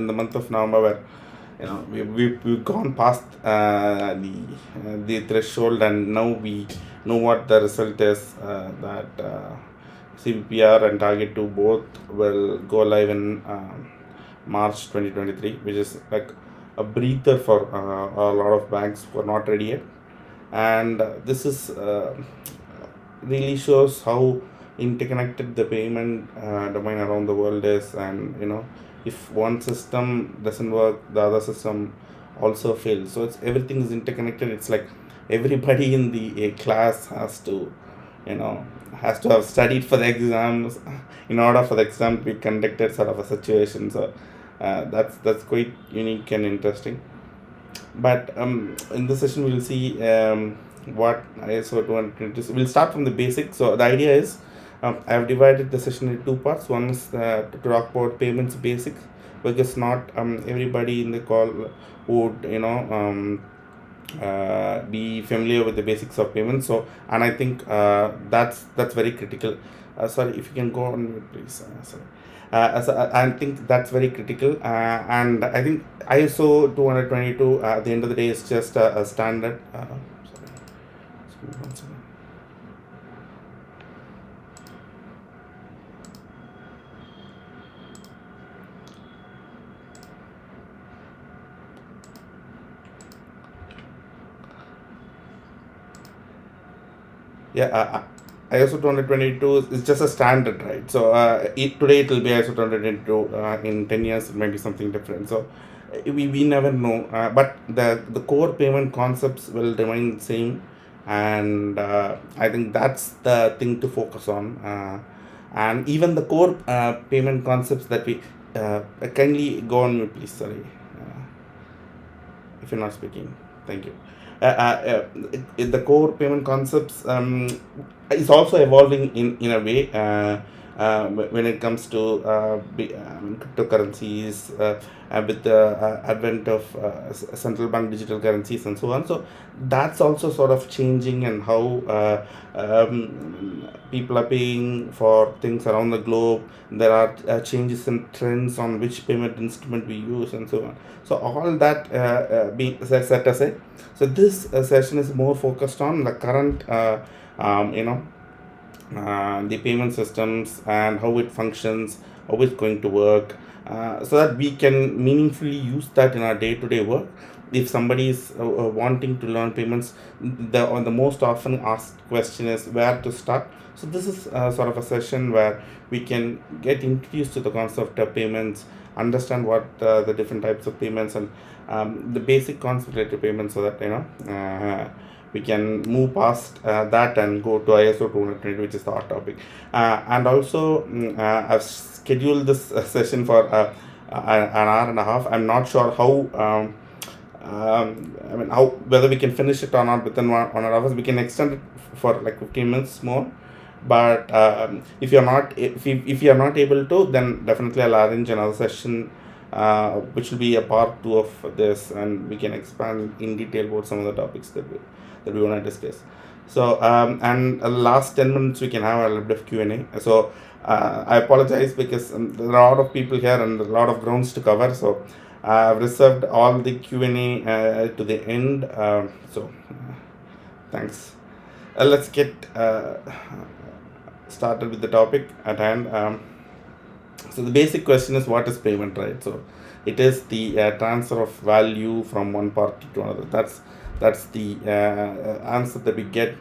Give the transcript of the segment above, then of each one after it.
in the month of November, where we've gone past the threshold, and now we know what the result is. That CPR and Target 2 both will go live in March 2023, which is like a breather for a lot of banks who are not ready yet. And this is really shows how interconnected the payment domain around the world is. And if one system doesn't work, the other system also fails. So it's everything is interconnected. It's like everybody in the class you know has to have studied for the exams in order for the exam to be conducted, sort of a situation. So that's quite unique and interesting. But in this session we'll see what ISO20022. We'll start from the basics. So the idea is, I have divided the session into two parts. One is to talk about payments basics, because not everybody in the call would be familiar with the basics of payments. So, and I think that's very critical. Sorry, if you can go on mute, please. Sorry. I think that's very critical, and I think ISO 20022 at the end of the day is just a standard. Sorry. Just give me 1 second. Yeah, ISO 222 is just a standard, right? So today it will be ISO 222. In 10 years it might be something different. So we never know. But the core payment concepts will remain the same, and I think that's the thing to focus on. And even the core payment concepts that we kindly go on mute, please. Sorry, if you're not speaking. Thank you. The core payment concepts is also evolving in a way when it comes to cryptocurrencies, with the advent of central bank digital currencies and so on. So that's also sort of changing, and how people are paying for things around the globe. There are changes in trends on which payment instrument we use and so on. So all that being set aside, so this session is more focused on the current the payment systems and how it functions, how it's going to work, so that we can meaningfully use that in our day-to-day work. If somebody is wanting to learn payments, the most often asked question is where to start. So this is sort of a session where we can get introduced to the concept of payments, understand what the different types of payments, and the basic concept related to payments, so that we can move past that and go to ISO 200, which is the hot topic. And also, I've scheduled this session for an hour and a half. I'm not sure how. I mean, how whether we can finish it or not within 1 hour. We can extend it for like 15 minutes more. But if you're not able to, then definitely I'll arrange another session, which will be a part 2 of this, and we can expand in detail about some of the topics that we want to discuss. So and last 10 minutes we can have a little bit of Q&A. So I apologize, because there are a lot of people here and a lot of grounds to cover. So I've reserved all the Q&A to the end. So thanks. Let's get started with the topic at hand. So the basic question is, what is payment, right? So it is the transfer of value from one party to another. That's the answer that we get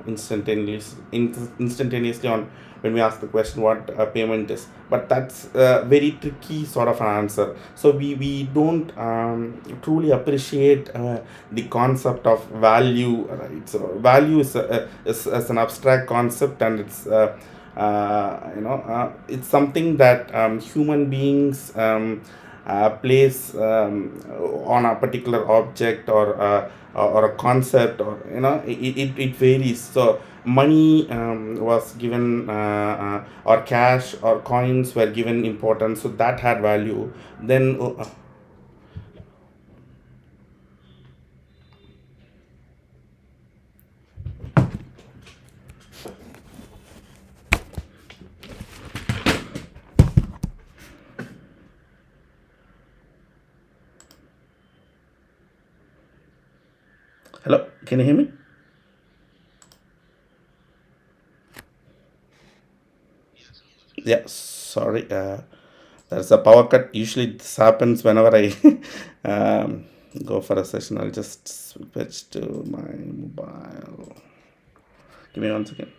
instantaneously on when we ask the question what payment is. But that's a very tricky sort of an answer. So we don't truly appreciate the concept of value, right? So value is an abstract concept, and it's something that human beings place on a particular object, or a concept, or it varies. So money was given, or cash or coins were given importance, so that had value. Then Hello, can you hear me? Yeah, sorry. There's a power cut. Usually this happens whenever I um, go for a session. I'll just switch to my mobile. Give me 1 second.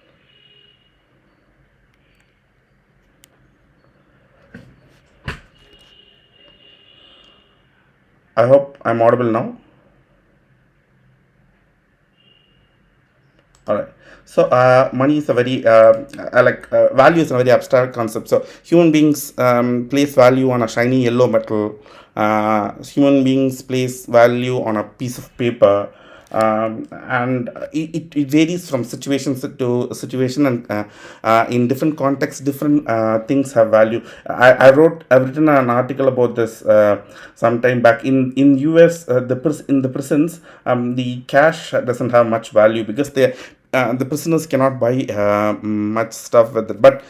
I hope I'm audible now. All right. So money is a very value is a very abstract concept. So human beings place value on a shiny yellow metal. Human beings place value on a piece of paper. And it varies from situations to situation, and in different contexts different things have value. I've written an article about this sometime back. In US, in the prisons, the cash doesn't have much value because the prisoners cannot buy much stuff with it, but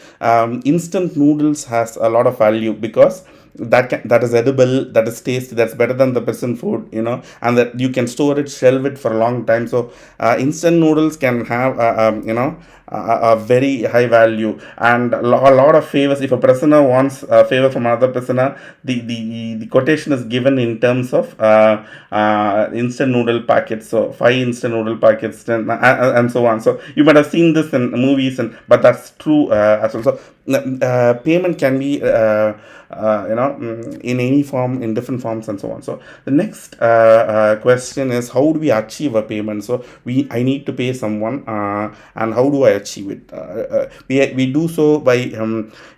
instant noodles has a lot of value because that is edible, that is tasty, that's better than the prison food, and that you can store it, shelve it for a long time. So instant noodles can have a very high value, and a lot of favors. If a prisoner wants a favor from another prisoner, the quotation is given in terms of instant noodle packets. So 5 instant noodle packets, and so on. So you might have seen this in movies, but that's true as well. So payment can be in any form, in different forms, and so on. So the next question is, how do we achieve a payment? So I need to pay someone, and how do I achieve it? We do so by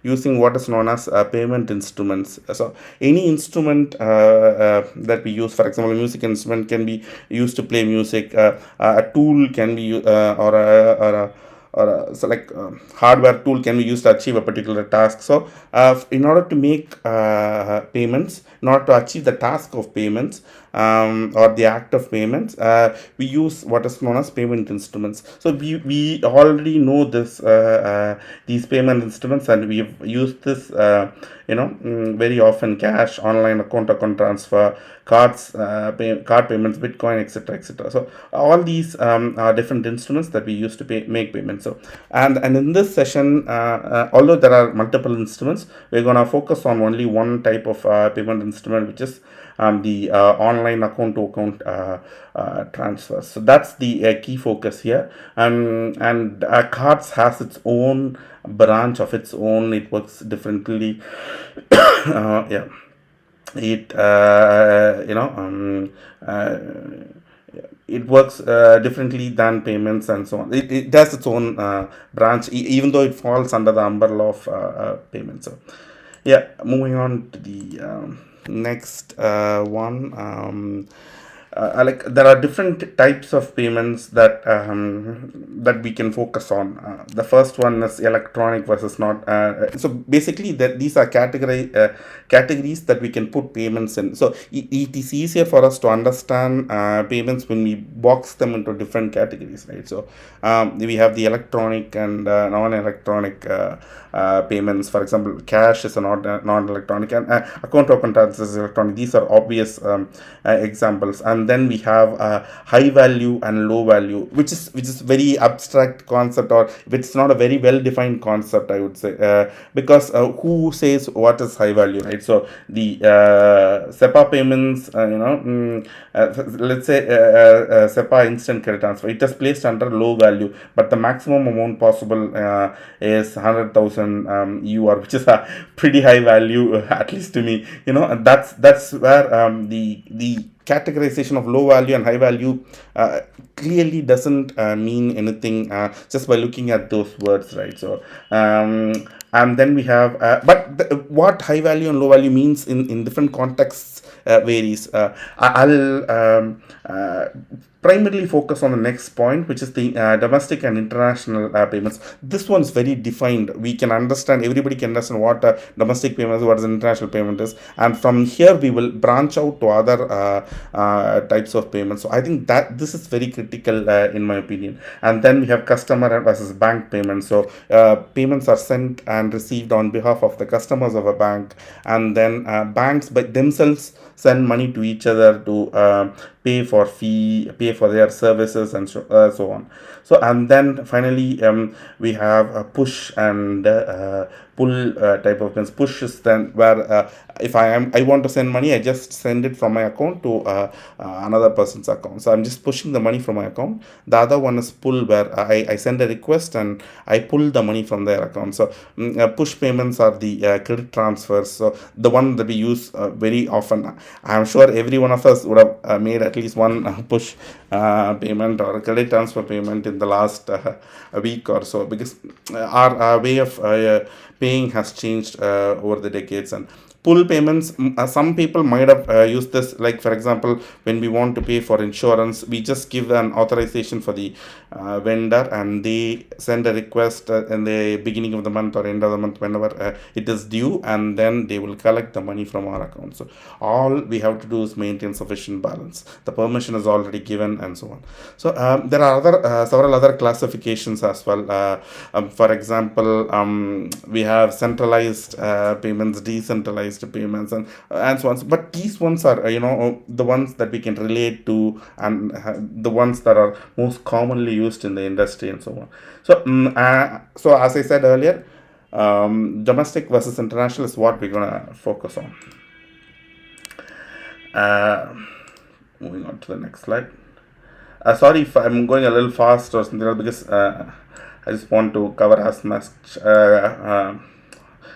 using what is known as payment instruments. So any instrument that we use, for example, a music instrument can be used to play music. A tool can be hardware tool can be used to achieve a particular task. So in order to make payments, in order to achieve the task of payments, or the act of payments, we use what is known as payment instruments. So we already know these payment instruments, and we've used this very often: cash, online account transfer, card payments, bitcoin, etc. So all these are different instruments that we use to make payments. So and in this session, although there are multiple instruments, we're going to focus on only one type of payment instrument, which is the online account to account transfers. So that's the key focus here. And cards has its own branch of its own. It works differently. Yeah, it it works differently than payments, and so on. It does its own branch, even though it falls under the umbrella of payments. So yeah, moving on to the next one. There are different types of payments that we can focus on. The first one is electronic versus not. So basically, that these are categories that we can put payments in. So it is easier for us to understand payments when we box them into different categories, right? So we have the electronic and non-electronic payments. For example, cash is a non-electronic, and account to account transfers is electronic. These are obvious examples. And then we have high value and low value, which is very abstract concept, or it's not a very well defined concept, I would say, because who says what is high value, right? So the SEPA payments, let's say SEPA instant credit transfer, it is placed under low value, but the maximum amount possible is 100,000 EUR, which is a pretty high value, at least to me. And that's where the categorization of low value and high value clearly doesn't mean anything just by looking at those words, right? So and then we have what high value and low value means in different contexts varies. I'll primarily focus on the next point, which is the domestic and international payments. This one's very defined. We can understand, everybody can understand what a domestic payment is, what is an international payment is, and from here we will branch out to other types of payments. So I think that this is very critical in my opinion. And then we have customer versus bank payments. So payments are sent and and received on behalf of the customers of a bank, and then banks by themselves send money to each other to pay for their services, and so on. So, and then finally, we have a push and pull type of things. Push is then where if I want to send money, I just send it from my account to another person's account. So I'm just pushing the money from my account. The other one is pull, where I send a request and I pull the money from their account. So push payments are the credit transfers. So the one that we use very often. I'm sure every one of us would have made at least one push payment or a credit transfer payment in the last a week or so, because our way of paying has changed over the decades. And pull payments, some people might have used this, like for example, when we want to pay for insurance, we just give an authorization for the vendor, and they send a request in the beginning of the month or end of the month, whenever it is due, and then they will collect the money from our account. So all we have to do is maintain sufficient balance. The permission is already given, and so on. So there are several other classifications as well. For example, we have centralized payments, decentralized payments, and so on. But these ones are the ones that we can relate to, and the ones that are most commonly used in the industry, and so on. So so as I said earlier, domestic versus international is what we're gonna focus on. uh, Moving on to the next slide. Sorry if I'm going a little fast or something else, because I just want to cover as much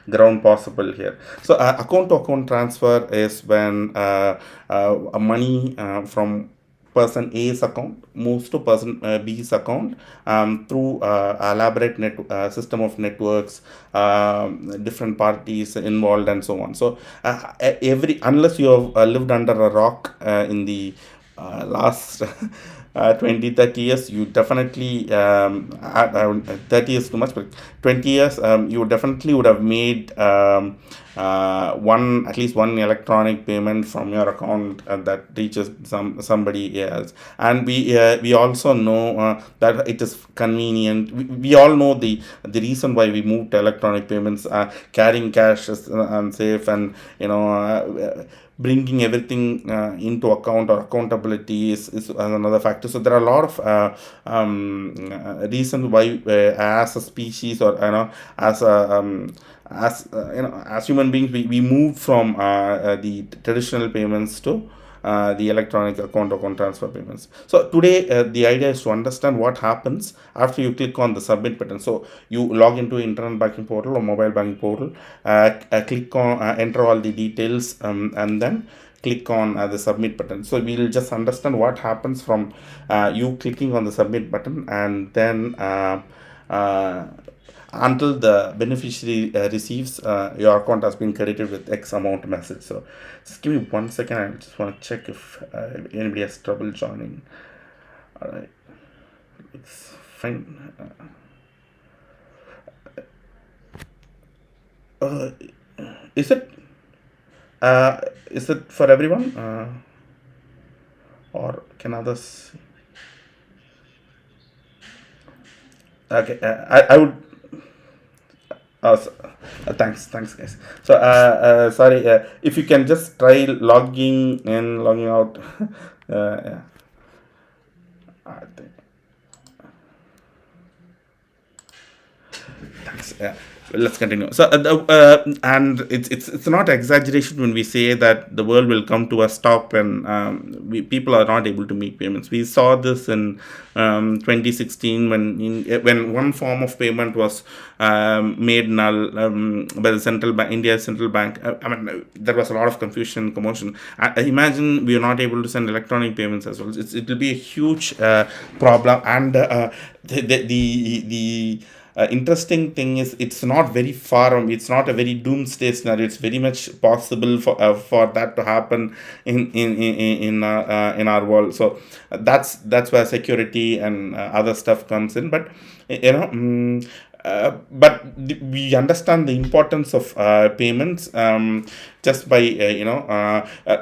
ground possible here. So account to account transfer is when money from person A's account moves to person B's account through elaborate system of networks, different parties involved, and so on. So every unless you have lived under a rock in the last 20 30 years, you definitely 30 years too much, but 20 years, you definitely would have made one at least one electronic payment from your account that reaches somebody else. And we also know that it is convenient. We all know the reason why we moved to electronic payments. Carrying cash is unsafe, and bringing everything into account, or accountability is another factor. So there are a lot of reasons why as a species, or as a as human beings, we moved from the traditional payments to the electronic account to account transfer payments. So today the idea is to understand what happens after you click on the submit button. So you log into internet banking portal or mobile banking portal, click on enter all the details, and then click on the submit button. So we'll just understand what happens from you clicking on the submit button, and then until the beneficiary receives your account has been credited with X amount message. So just give me 1 second. I just want to check if anybody has trouble joining. All right, it's fine. Uh, is it for everyone, or can others? Okay, I would. Thanks, guys. So, sorry, if you can just try logging in, logging out. Yeah, I think. Thanks. Yeah. Let's continue. So, and it's not exaggeration when we say that the world will come to a stop when people are not able to make payments. We saw this in 2016 when one form of payment was made null by the central bank, India's central bank. I mean, there was a lot of confusion, commotion. I imagine we are not able to send electronic payments as well. It will be a huge problem, and the interesting thing is, it's not very far. It's not a very doomsday scenario. It's very much possible for that to happen in our world. So that's where security and other stuff comes in. But you know. but we understand the importance of payments just by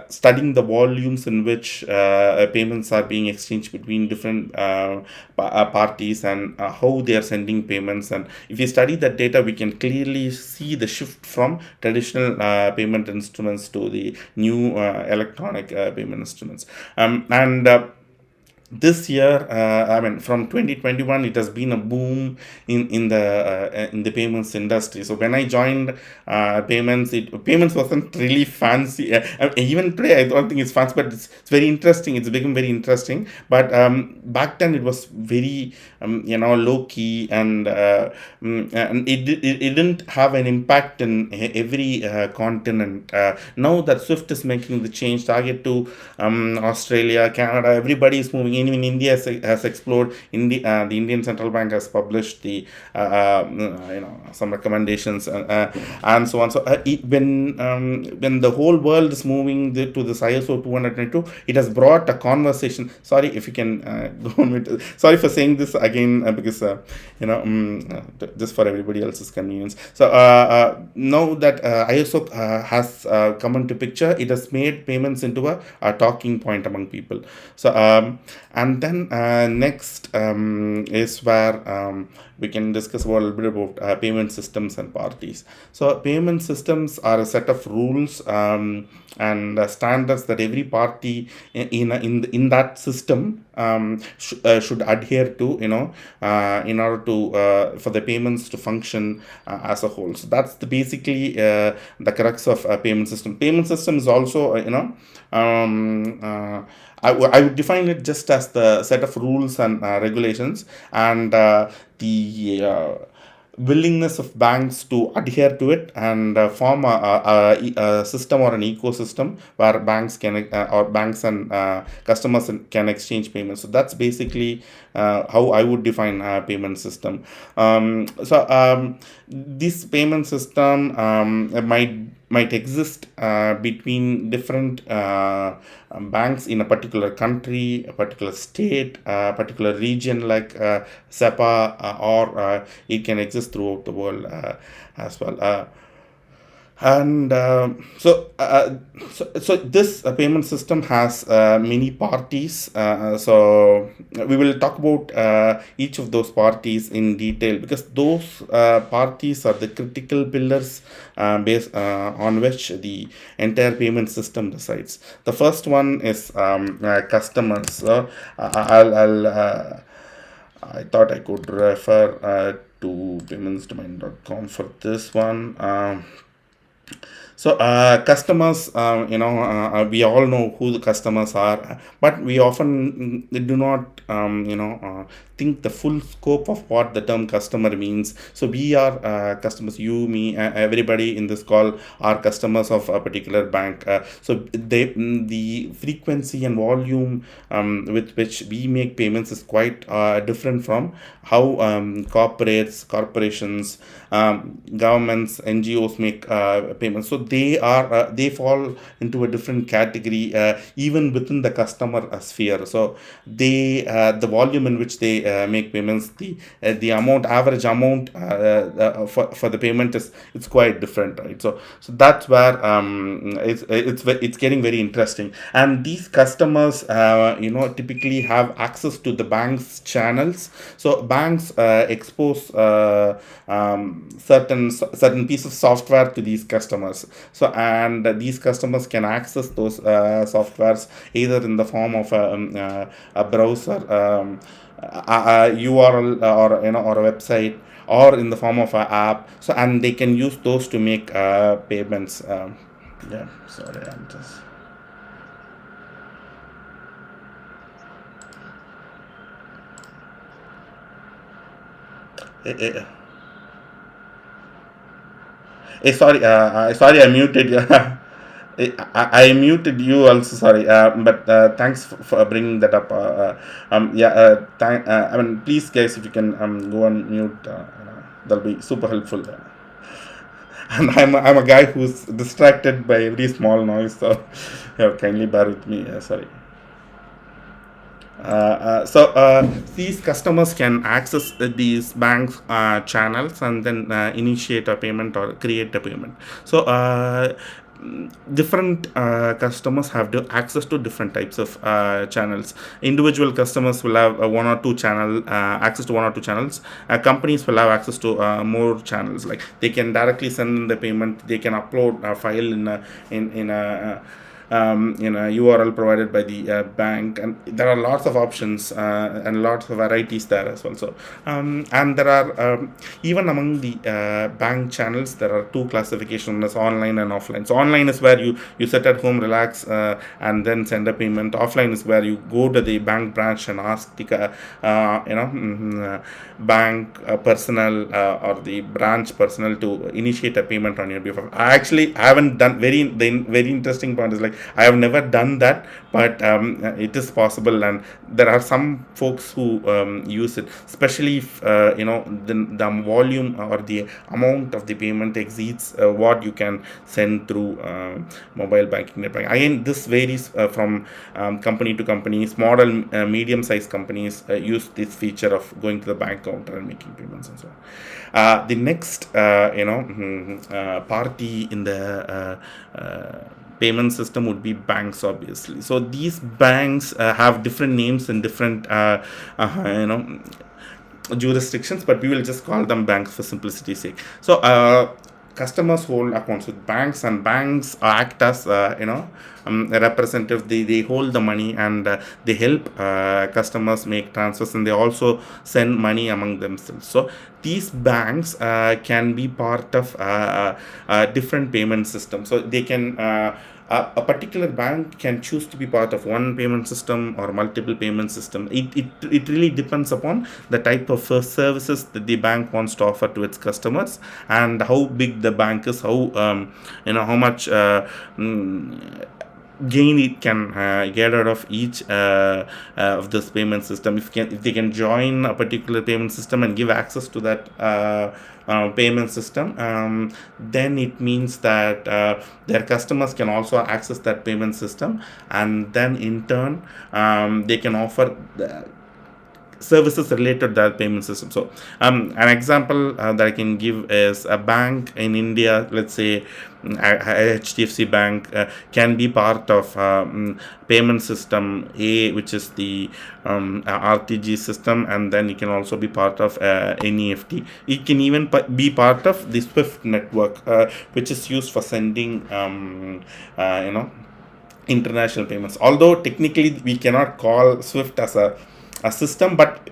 studying the volumes in which payments are being exchanged between different parties, and how they are sending payments. And if we study that data, we can clearly see the shift from traditional payment instruments to the new electronic payment instruments. And This year, I mean, from 2021, it has been a boom in the payments industry. So when I joined payments wasn't really fancy. Even today, I don't think it's fancy, but it's very interesting. It's become very interesting. But back then, it was very low key, and it didn't have an impact in every continent. Now that Swift is making the change, target to Australia, Canada, everybody is moving. Even India has explored. The Indian Central Bank has published the some recommendations, and so on. So when the whole world is moving to this ISO 20022, it has brought a conversation. Sorry if you can go on with. Sorry for saying this again, because just for everybody else's convenience. So now that ISO has come into picture, it has made payments into a talking point among people. So and then next is where we can discuss a little bit about payment systems and parties. So payment systems are a set of rules and standards that every party in that system should adhere to, in order to for the payments to function as a whole. So that's basically the crux of a payment system. Payment system is also I would define it just as the set of rules and regulations, and the willingness of banks to adhere to it, and form a system or an ecosystem where banks and customers can exchange payments. So that's basically how I would define a payment system. This payment system might exist between different banks in a particular country, a particular state, a particular region, like SEPA, or it can exist throughout the world as well. And so this payment system has many parties. So we will talk about each of those parties in detail, because those parties are the critical pillars based on which the entire payment system decides. The first one is customers. So I thought I could refer to paymentsdomain.com for this one. So customers, we all know who the customers are, but we often do not, think the full scope of what the term customer means. So we are customers, you, me, everybody in this call are customers of a particular bank. The frequency and volume with which we make payments is quite different from how corporations, governments, NGOs make payments. So they fall into a different category even within the customer sphere. So the volume in which they make payments, the average amount for the payment it's quite different, right? So that's where it's getting very interesting. And these customers typically have access to the bank's channels. So banks expose certain piece of software to these customers. So and these customers can access those softwares either in the form of a browser, a URL, or a website, or in the form of an app. So and they can use those to make payments. Yeah, sorry, I'm just. Sorry, I muted you. I muted you also. Sorry, but thanks for bringing that up. I mean, please, guys, if you can go on mute, that'll be super helpful. And I'm a guy who's distracted by every small noise, so kindly bear with me. Sorry. These customers can access these bank channels and then initiate a payment or create a payment. So different customers have access to different types of channels. Individual customers will have one or two channel access to one or two channels. Companies will have access to more channels. Like they can directly send in the payment. They can upload a file in a URL provided by the bank, and there are lots of options and lots of varieties there as well. So and there are even among the bank channels, there are two classifications as online and offline. So online is where you sit at home, relax, and then send a payment. Offline is where you go to the bank branch and ask the bank personnel or the branch personnel to initiate a payment on your behalf. I haven't done the very interesting part is like I have never done that, but it is possible, and there are some folks who use it, especially if the volume or the amount of the payment exceeds what you can send through mobile banking network. Again, this varies from company to company. Small and medium-sized companies use this feature of going to the bank counter and making payments and so on. The next party in the payment system would be banks, obviously. So these banks have different names and different jurisdictions, but we will just call them banks for simplicity's sake. So customers hold accounts with banks, and banks act as a representative. They hold the money, and they help customers make transfers, and they also send money among themselves. So these banks can be part of different payment systems. So they can a particular bank can choose to be part of one payment system or multiple payment system. It really depends upon the type of services that the bank wants to offer to its customers, and how big the bank is, how much gain it can get out of each of this payment system. If they can join a particular payment system and give access to that payment system, then it means that their customers can also access that payment system, and then in turn they can offer services related to that payment system. So an example that I can give is a bank in India, let's say HDFC Bank, can be part of payment system A, which is the RTG system, and then it can also be part of NEFT. It can even be part of the SWIFT network, which is used for sending international payments. Although technically we cannot call SWIFT as a system, but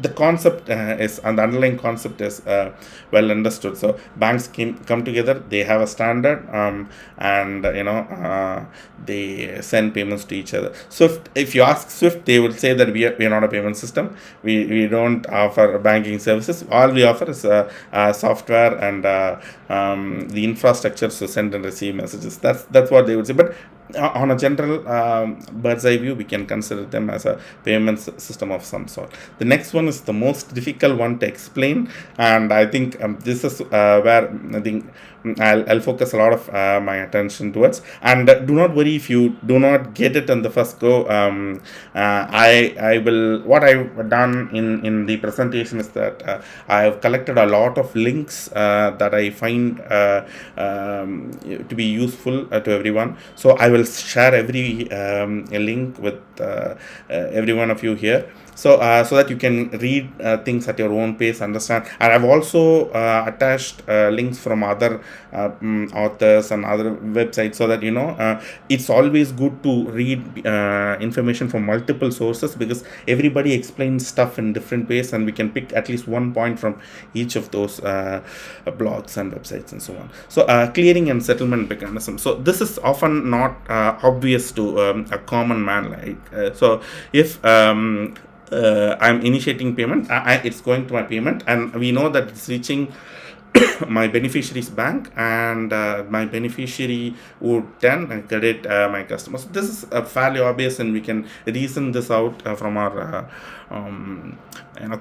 the concept is, and the underlying concept is well understood. So banks come together, they have a standard, and they send payments to each other. So if you ask SWIFT, they will say that we are not a payment system. We don't offer banking services. All we offer is software and the infrastructure to send and receive messages. That's what they would say. But on a general bird's eye view, we can consider them as a payment system of some sort. The next one is the most difficult one to explain, and I think this is where I think I'll focus a lot of my attention towards. And do not worry if you do not get it in the first go. I will. What I've done in the presentation is that I have collected a lot of links that I find to be useful to everyone. So I will share every link with every one of you here, so that you can read things at your own pace, understand. And I've also attached links from other authors and other websites, so that it's always good to read information from multiple sources, because everybody explains stuff in different ways, and we can pick at least one point from each of those blogs and websites and so on. So clearing and settlement mechanism. So this is often not obvious to a common man. Like so if I'm initiating payment, it's going to my payment, and we know that it's reaching my beneficiary's bank, and my beneficiary would then credit my customers. This is fairly obvious, and we can reason this out from our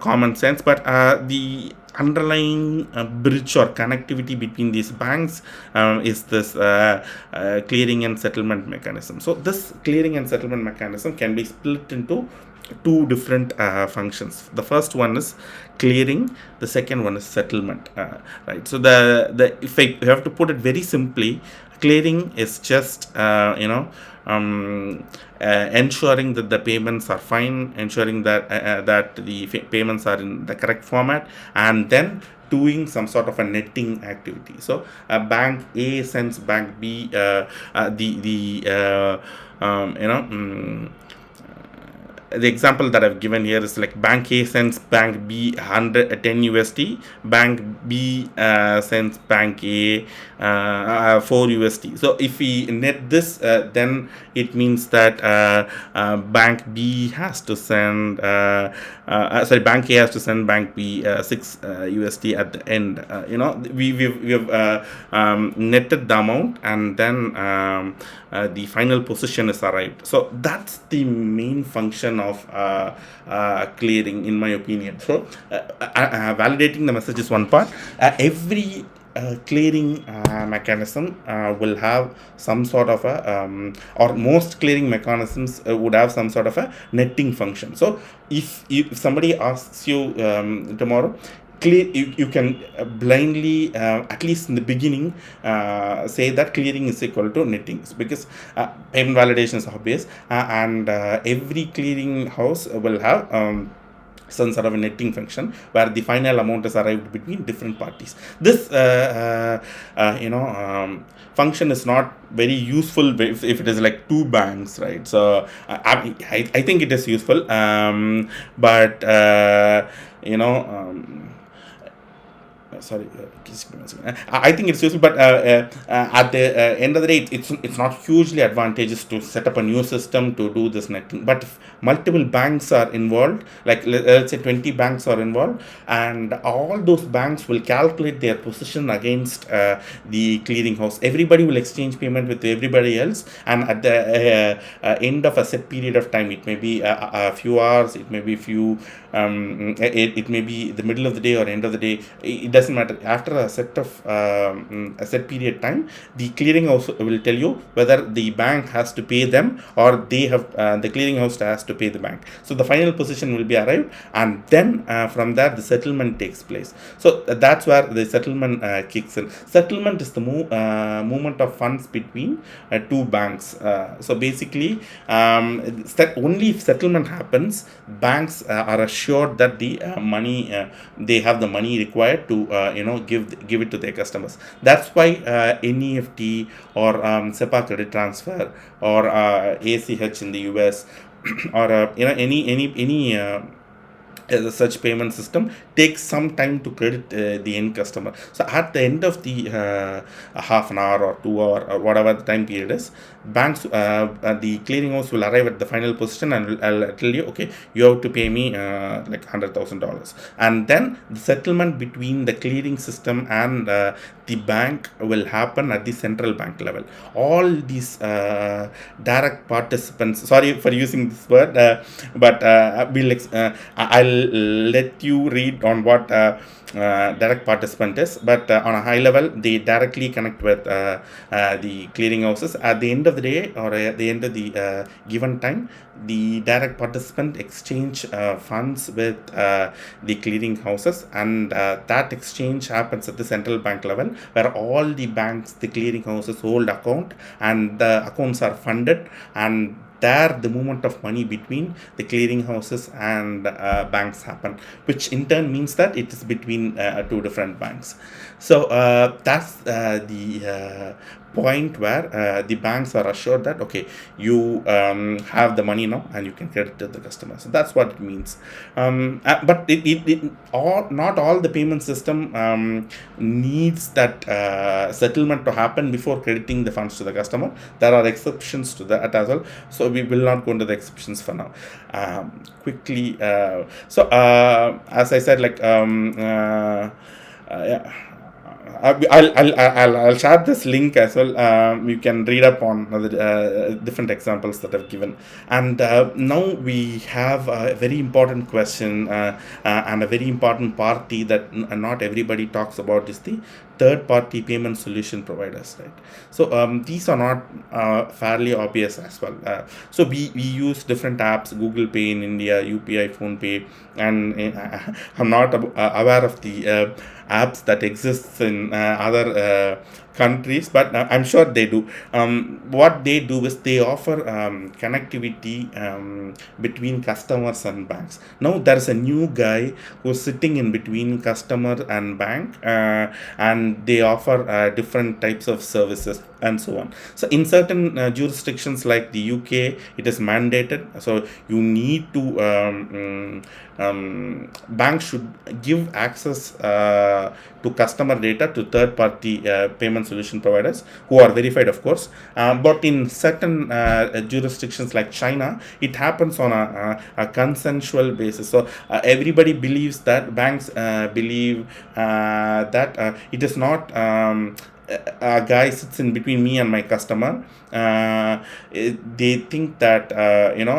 common sense, but the underlying bridge or connectivity between these banks is this clearing and settlement mechanism. So this clearing and settlement mechanism can be split into two different functions. The first one is clearing, the second one is settlement, right? So the if I have to put it very simply, clearing is just ensuring that the payments are fine, ensuring that the payments are in the correct format, and then doing some sort of a netting activity. So bank A sends bank B the example that I've given here is like bank A sends bank B 110 USD, bank B sends bank A 4 USD. So if we net this, then it means that bank B has to send bank A has to send bank B 6 USD at the end. We have netted the amount, and then the final position is arrived. So that's the main function of clearing, in my opinion. So validating the message is one part. Every clearing mechanism will have some sort of a or most clearing mechanisms would have some sort of a netting function. So if somebody asks you tomorrow, you can blindly, at least in the beginning, say that clearing is equal to netting, because payment validation is obvious, and every clearing house will have some sort of a netting function where the final amount is arrived between different parties. This function is not very useful if it is like two banks, right? So I think it is useful, but sorry, I think it's useful, but at the end of the day, it's not hugely advantageous to set up a new system to do this netting. But if multiple banks are involved, like let's say 20 banks are involved, and all those banks will calculate their position against the clearing house. Everybody will exchange payment with everybody else, and at the end of a set period of time, it may be a few hours, it may be few it may be the middle of the day or end of the day. It doesn't matter. After a set period time, the clearing house will tell you whether the bank has to pay them, or they have the clearing house has to pay the bank. So the final position will be arrived, and then from there the settlement takes place. So that's where the settlement kicks in. Settlement is the movement of funds between two banks. So basically, only if settlement happens, banks are assured that the money they have the money required to give it to their customers. That's why NEFT or SEPA credit transfer or ACH in the US or any such payment system takes some time to credit the end customer. So at the end of the half an hour or 2 hour or whatever the time period is, banks the clearing house will arrive at the final position and I'll tell you, okay, you have to pay me like $100,000, and then the settlement between the clearing system and the bank will happen at the central bank level. All these direct participants, sorry for using this word, but I'll let you read on what direct participant is, but on a high level, they directly connect with the clearing houses. At the end of the day, or at the end of the given time, the direct participant exchange funds with the clearing houses, and that exchange happens at the central bank level, where all the banks, the clearing houses hold account, and the accounts are funded, and there the movement of money between the clearing houses and banks happen, which in turn means that it is between two different banks. So that's the point where the banks are assured that, okay, you have the money now and you can credit to the customer. So that's what it means. But not all the payment system needs that settlement to happen before crediting the funds to the customer. There are exceptions to that as well, so we will not go into the exceptions for now. Quickly, as I said, like I'll share this link as well. You can read up on the different examples that I've given. And now we have a very important question and a very important party that not everybody talks about is the third party payment solution providers, right? So these are not fairly obvious as well. So we use different apps, Google Pay in India, UPI, Phone Pay, and I'm not aware of the apps that exists in other countries, but I'm sure they do. What they do is they offer connectivity between customers and banks. Now there's a new guy who's sitting in between customer and bank, and they offer different types of services and so on. So in certain jurisdictions like the UK, it is mandated. So you need to banks should give access to customer data to third party payment solution providers who are verified, of course. But in certain jurisdictions like China, it happens on a consensual basis. So everybody believes that banks believe that it is not a guy sits in between me and my customer. They think that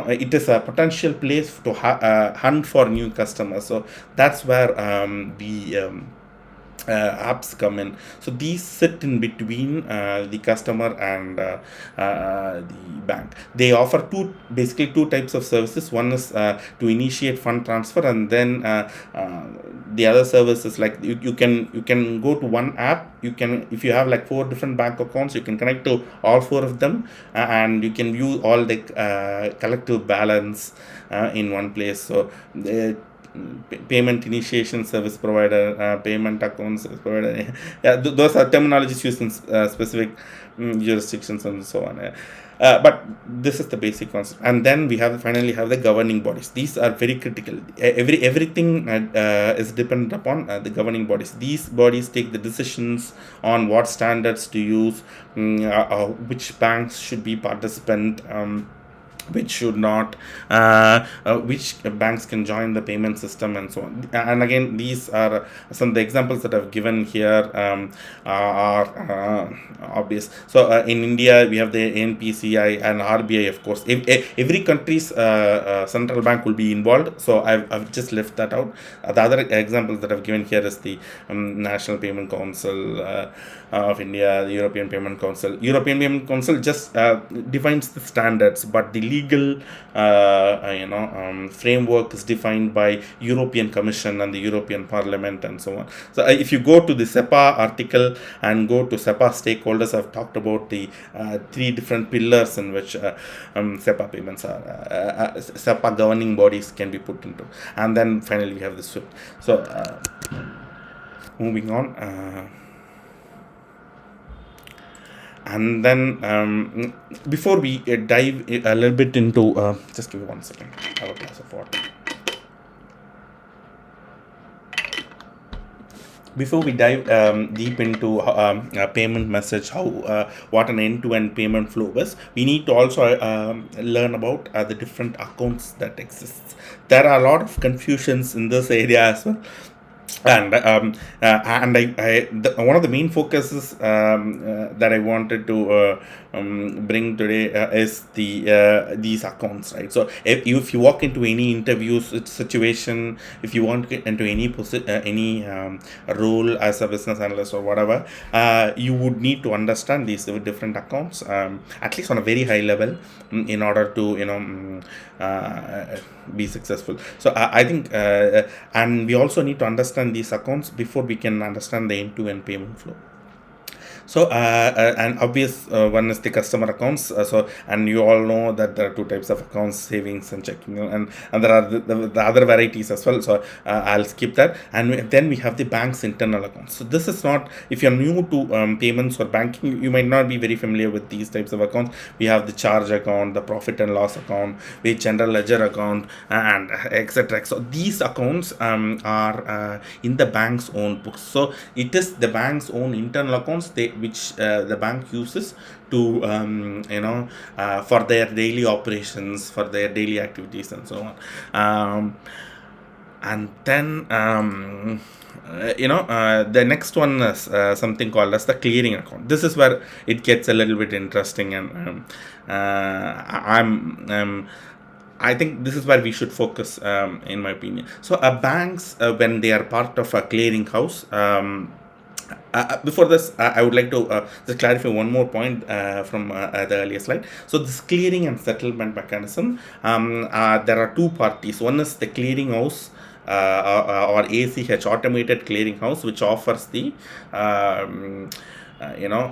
it is a potential place to hunt for new customers. So that's where apps come in. So these sit in between the customer and the bank. They offer basically two types of services. One is to initiate fund transfer, and then the other services, like you can go to one app. You can, if you have like 4 different bank accounts, you can connect to all 4 of them, and you can view all the collective balance in one place. So payment initiation service provider, payment account service provider. Yeah, those are terminologies used in specific jurisdictions and so on. But this is the basic concept. And then we finally have the governing bodies. These are very critical. Everything is dependent upon the governing bodies. These bodies take the decisions on what standards to use, which banks should be participant, which should not, which banks can join the payment system, and so on. And again, these are some of the examples that I've given here are obvious. So in India, we have the NPCI and RBI, of course. Every country's central bank will be involved, so I've just left that out. The other examples that I've given here is the National Payment Council of India, the European Payment Council. European Payment Council just defines the standards, but the legal framework is defined by European Commission and the European Parliament and so on. So if you go to the SEPA article and go to SEPA stakeholders, I've talked about the 3 different pillars in which SEPA payments are, SEPA governing bodies can be put into. And then finally we have the SWIFT. So moving on. And then before we dive a little bit into, just give me 1 second, I have a glass of water. Before we dive deep into payment message, how what an end-to-end payment flow is, we need to also learn about the different accounts that exist. There are a lot of confusions in this area as well. And one of the main focuses that I wanted to bring today is these accounts, right? So if you walk into any interview situation, if you want to get into any role as a business analyst or whatever, you would need to understand these different accounts, at least on a very high level, in order to be successful. So I think and we also need to understand these accounts before we can understand the end-to-end payment flow. So an obvious one is the customer accounts. And you all know that there are 2 types of accounts, savings and checking, and there are the other varieties as well. So I'll skip that. And then we have the bank's internal accounts. So this is not, if you're new to payments or banking, you might not be very familiar with these types of accounts. We have the charge account, the profit and loss account, the general ledger account, and etc. So these accounts are in the bank's own books. So it is the bank's own internal accounts which the bank uses to for their daily operations, for their daily activities and so on. And then the next one is something called as the clearing account. This is where it gets a little bit interesting, and I think this is where we should focus, in my opinion. So banks, when they are part of a clearing house, before this, I would like to just clarify one more point from the earlier slide. So this clearing and settlement mechanism, there are two parties. One is the clearing house, or ACH, automated clearing house, which offers the you know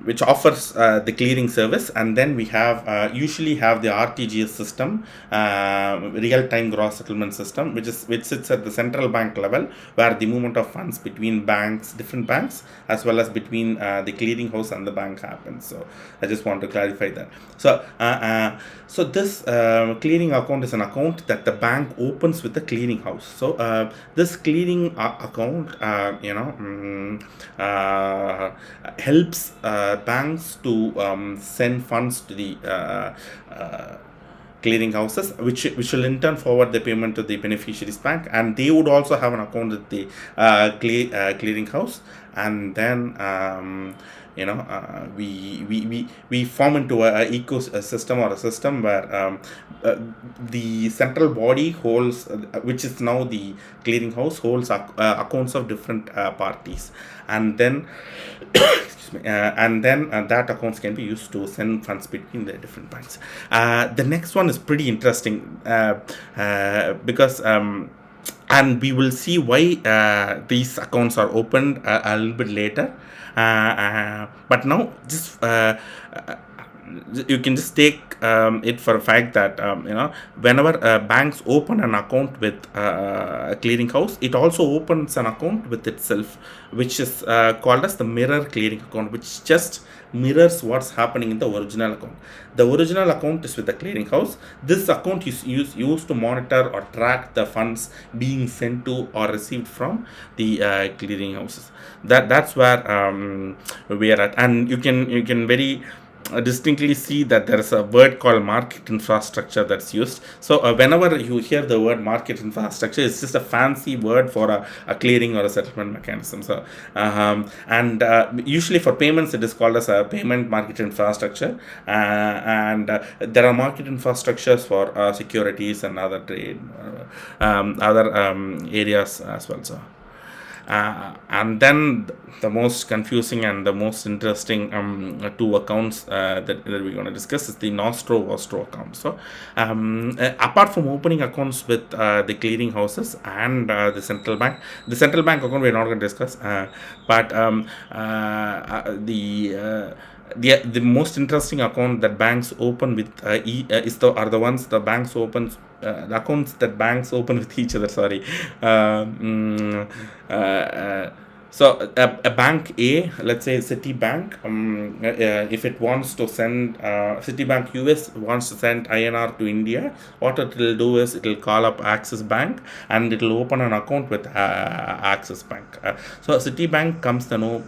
which offers the clearing service. And then we have usually have the RTGS system, real-time gross settlement system, which sits at the central bank level, where the movement of funds between banks, different banks, as well as between the clearing house and the bank happens. So I just want to clarify that. So this clearing account is an account that the bank opens with the clearing house. So this clearing account, helps banks to send funds to the clearing houses, which will in turn forward the payment to the beneficiary's bank, and they would also have an account with the clearing house. And then we form into a ecosystem, or a system where the central body holds, which is now the clearing house, holds accounts of different parties. And then that accounts can be used to send funds between the different banks. The next one is pretty interesting, because and we will see why these accounts are opened a little bit later. But now, just you can just take it for a fact that whenever banks open an account with a clearing house, it also opens an account with itself, which is called as the mirror clearing account, which just mirrors what's happening in the original account. The original account is with the clearing house. This account is used to monitor or track the funds being sent to or received from the clearing houses. That's where we are at. And you can very distinctly see that there is a word called market infrastructure that's used. So whenever you hear the word market infrastructure, it's just a fancy word for a clearing or a settlement mechanism. So and usually for payments, it is called as a payment market infrastructure. And there are market infrastructures for securities and other trade, other areas as well. So and then the most confusing and the most interesting two accounts that we're going to discuss is the Nostro account. So apart from opening accounts with the clearing houses and the central bank account we're not going to discuss, but the most interesting account that banks open with are the ones the banks opens the accounts that banks open with each other. Sorry. So a bank A, let's say Citibank, if it wants to send Citibank US wants to send INR to India, what it will do is it will call up Axis Bank and it will open an account with Axis Bank. So Citibank comes to know,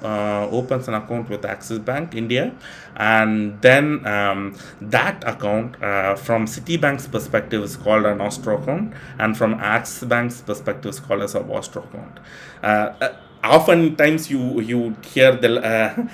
opens an account with Axis Bank India, and then that account from Citibank's perspective is called a Nostro account, and from Axis Bank's perspective is called as a Vostro account. Oftentimes you hear the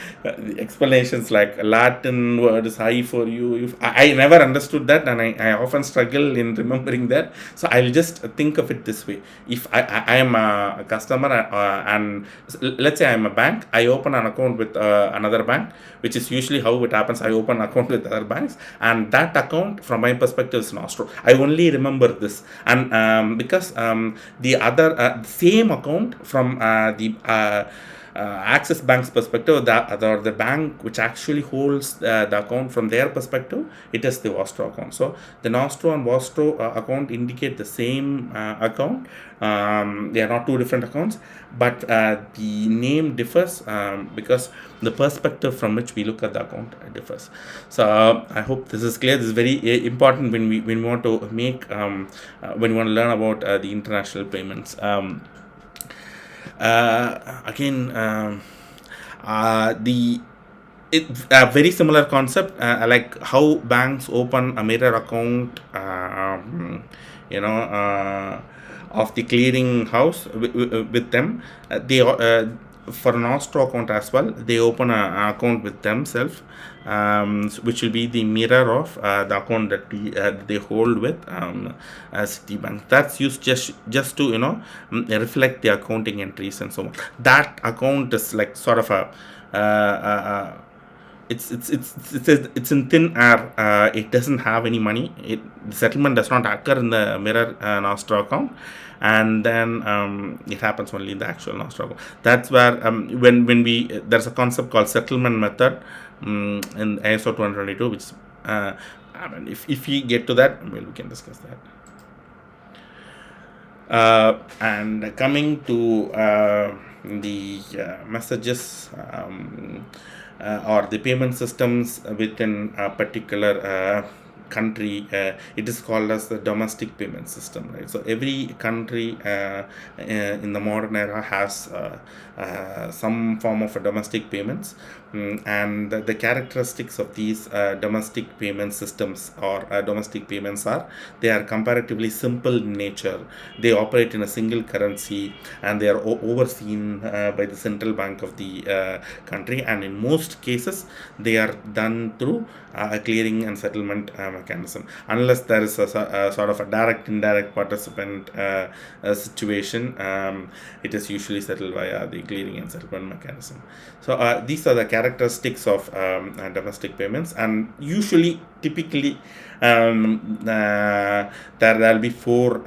explanations like Latin word is high for you. I never understood that, and I often struggle in remembering that. So I'll just think of it this way: if I am a customer, and let's say I'm a bank, I open an account with another bank, which is usually how it happens. I open an account with other banks, and that account from my perspective is Nostro. I only remember this, and because the other same account from the Axis Bank's perspective, the bank which actually holds the account from their perspective, it is the Vostro account. So the Nostro and Vostro account indicate the same account. They are not two different accounts, but the name differs because the perspective from which we look at the account differs. So I hope this is clear. This is very important when we want to make when we want to learn about the international payments. Again, a very similar concept, like how banks open a mirror account of the clearing house with them. They For an Nostro account as well, they open an account with themselves, which will be the mirror of the account that they hold with Citibank. That's used just to reflect the accounting entries and so on. That account is like sort of a it's in thin air. It doesn't have any money. The settlement does not occur in the mirror Nostro account, and then it happens only in the actual Nostro account. That's where when we there's a concept called settlement method in ISO20022, which if we get to that, well, we can discuss that. And coming to the messages or the payment systems within a particular country, it is called as the domestic payment system, right? So every country in the modern era has some form of a domestic payments, and the characteristics of these domestic payment systems or domestic payments are they are comparatively simple in nature. They operate in a single currency, and they are overseen by the central bank of the country, and in most cases they are done through a clearing and settlement mechanism, unless there is a sort of a direct indirect participant situation. It is usually settled via the clearing and settlement mechanism. So these are the characteristics of domestic payments, and usually typically there will be four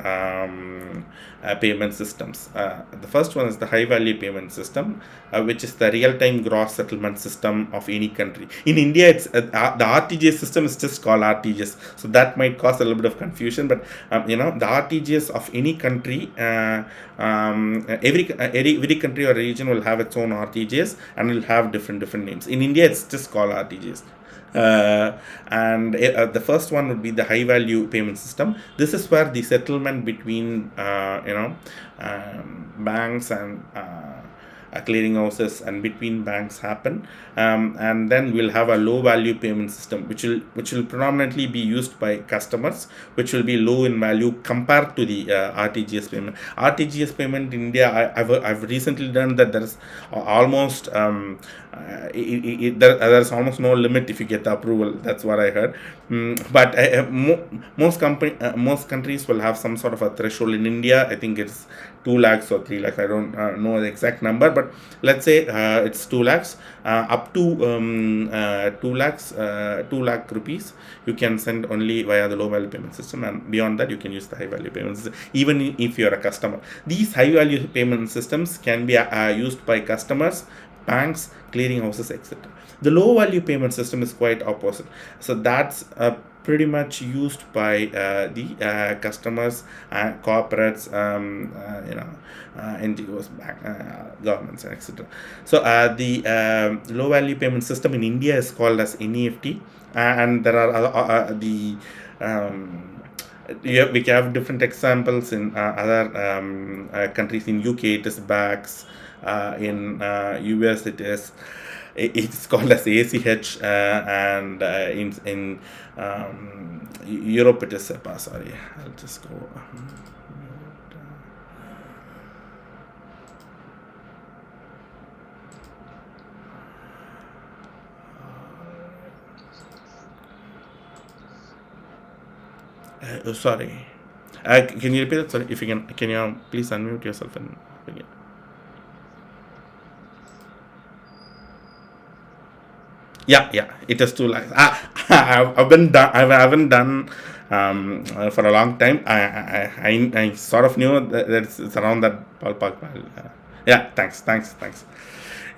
payment systems. The first one is the high value payment system, which is the real time gross settlement system of any country. In India, it's the RTGS system is just called RTGS, so that might cause a little bit of confusion. But the RTGS of any country, every country or region will have its own RTGS and will have different names. In India, it's just called RTGS. And the first one would be the high value payment system. This is where the settlement between banks and clearing houses and between banks happen, and then we'll have a low value payment system which will predominantly be used by customers, which will be low in value compared to the RTGS payment. RTGS payment in India, I've recently done that. There is almost there's almost no limit if you get the approval. That's what I heard. But most countries will have some sort of a threshold. In India, I think it's 2 lakhs or 3 lakhs. I don't know the exact number, but let's say it's 2 lakhs. Up to 2 lakhs, 2 lakh rupees, you can send only via the low value payment system, and beyond that, you can use the high value payment system, even if you're a customer. These high value payment systems can be used by customers, banks, clearing houses, etc. The low value payment system is quite opposite. So that's pretty much used by the customers, corporates, NGOs, governments, etc. So the low value payment system in India is called as NEFT, and there are we have different examples in other countries. In UK, it is BACS. In US, it's called as ACH, and in Europe, it is SEPA. Sorry, I'll just go. Sorry. Can you repeat that? Sorry, if you can you please unmute yourself and begin? Yeah, it is 2 lakhs. I haven't done for a long time. I sort of knew that it's around that ballpark. Yeah, thanks.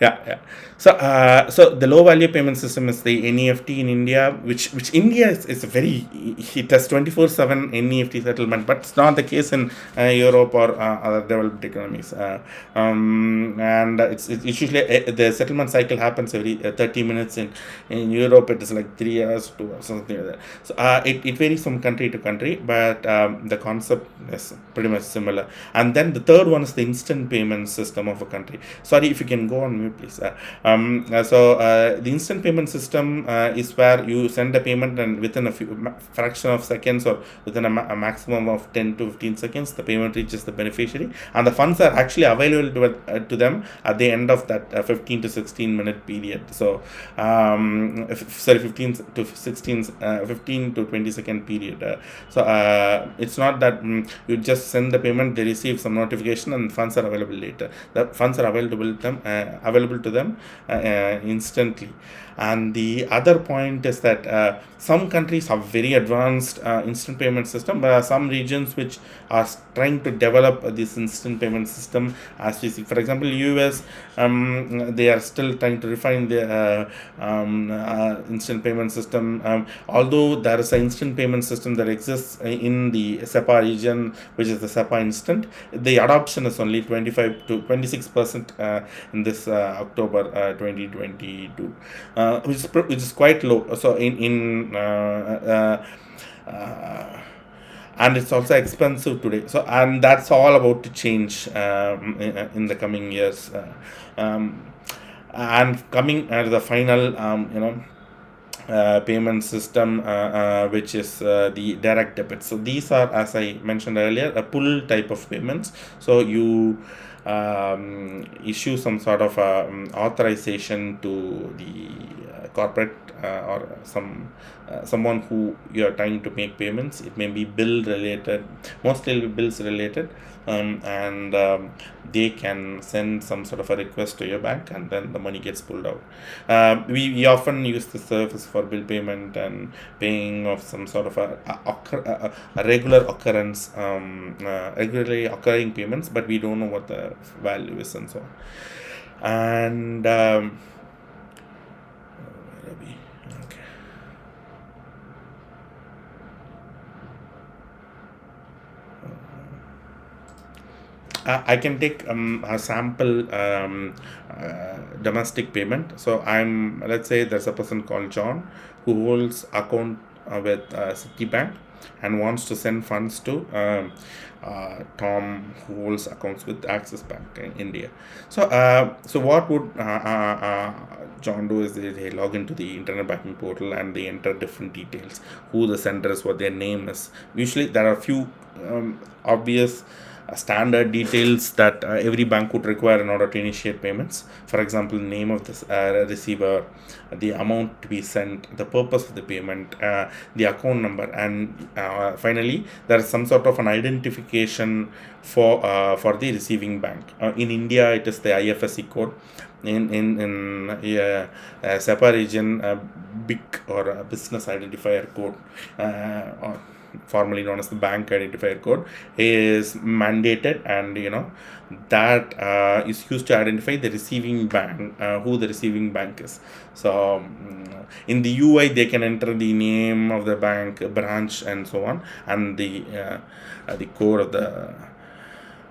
Yeah. So the low value payment system is the NEFT in India, which India is a very, it has 24/7 NEFT settlement, but it's not the case in Europe or other developed economies. And it's usually the settlement cycle happens every 30 minutes. In Europe, it is like 3 hours, 2 hours, something like that. So it varies from country to country, but the concept is pretty much similar. And then the third one is the instant payment system of a country. Sorry, if you can go on mute, please. The instant payment system is where you send a payment, and within a fraction of seconds, or within a maximum of 10 to 15 seconds, the payment reaches the beneficiary, and the funds are actually available to them at the end of that 15 to 16 minute period. So sorry, 15 to 16 15 to 20-second period. It's not that you just send the payment, they receive some notification, and funds are available later. The funds are available to them instantly. And the other point is that some countries have very advanced instant payment system, but some regions which are trying to develop this instant payment system as we see. For example, US, they are still trying to refine the instant payment system. Although there is an instant payment system that exists in the SEPA region, which is the SEPA instant, the adoption is only 25 to 26% in this October 2022, which is quite low. So and it's also expensive today. So, and that's all about to change in the coming years. And coming to the final, payment system, which is the direct debit. So these are, as I mentioned earlier, a pull type of payments. So you issue some sort of authorization to the corporate or someone who you are trying to make payments. It may be bill related, mostly bills related, and they can send some sort of a request to your bank, and then the money gets pulled out. We often use the service for bill payment and paying of some sort of a regular occurrence, regularly occurring payments, but we don't know what the value is and so on. And I can take a sample domestic payment. So let's say there's a person called John who holds account with Citibank and wants to send funds to Tom, who holds accounts with Axis Bank in India. So what would John do is they log into the internet banking portal and they enter different details, who the sender is, what their name is. Usually there are a few obvious standard details that every bank would require in order to initiate payments. For example, name of the receiver, the amount to be sent, the purpose of the payment, the account number, and finally there is some sort of an identification for the receiving bank. In India, it is the IFSC code. In SEPA region, BIC, or a business identifier code, or formerly known as the bank identifier code, is mandated, and that is used to identify the receiving bank, who the receiving bank is. So in the UI they can enter the name of the bank, branch, and so on, and the code of the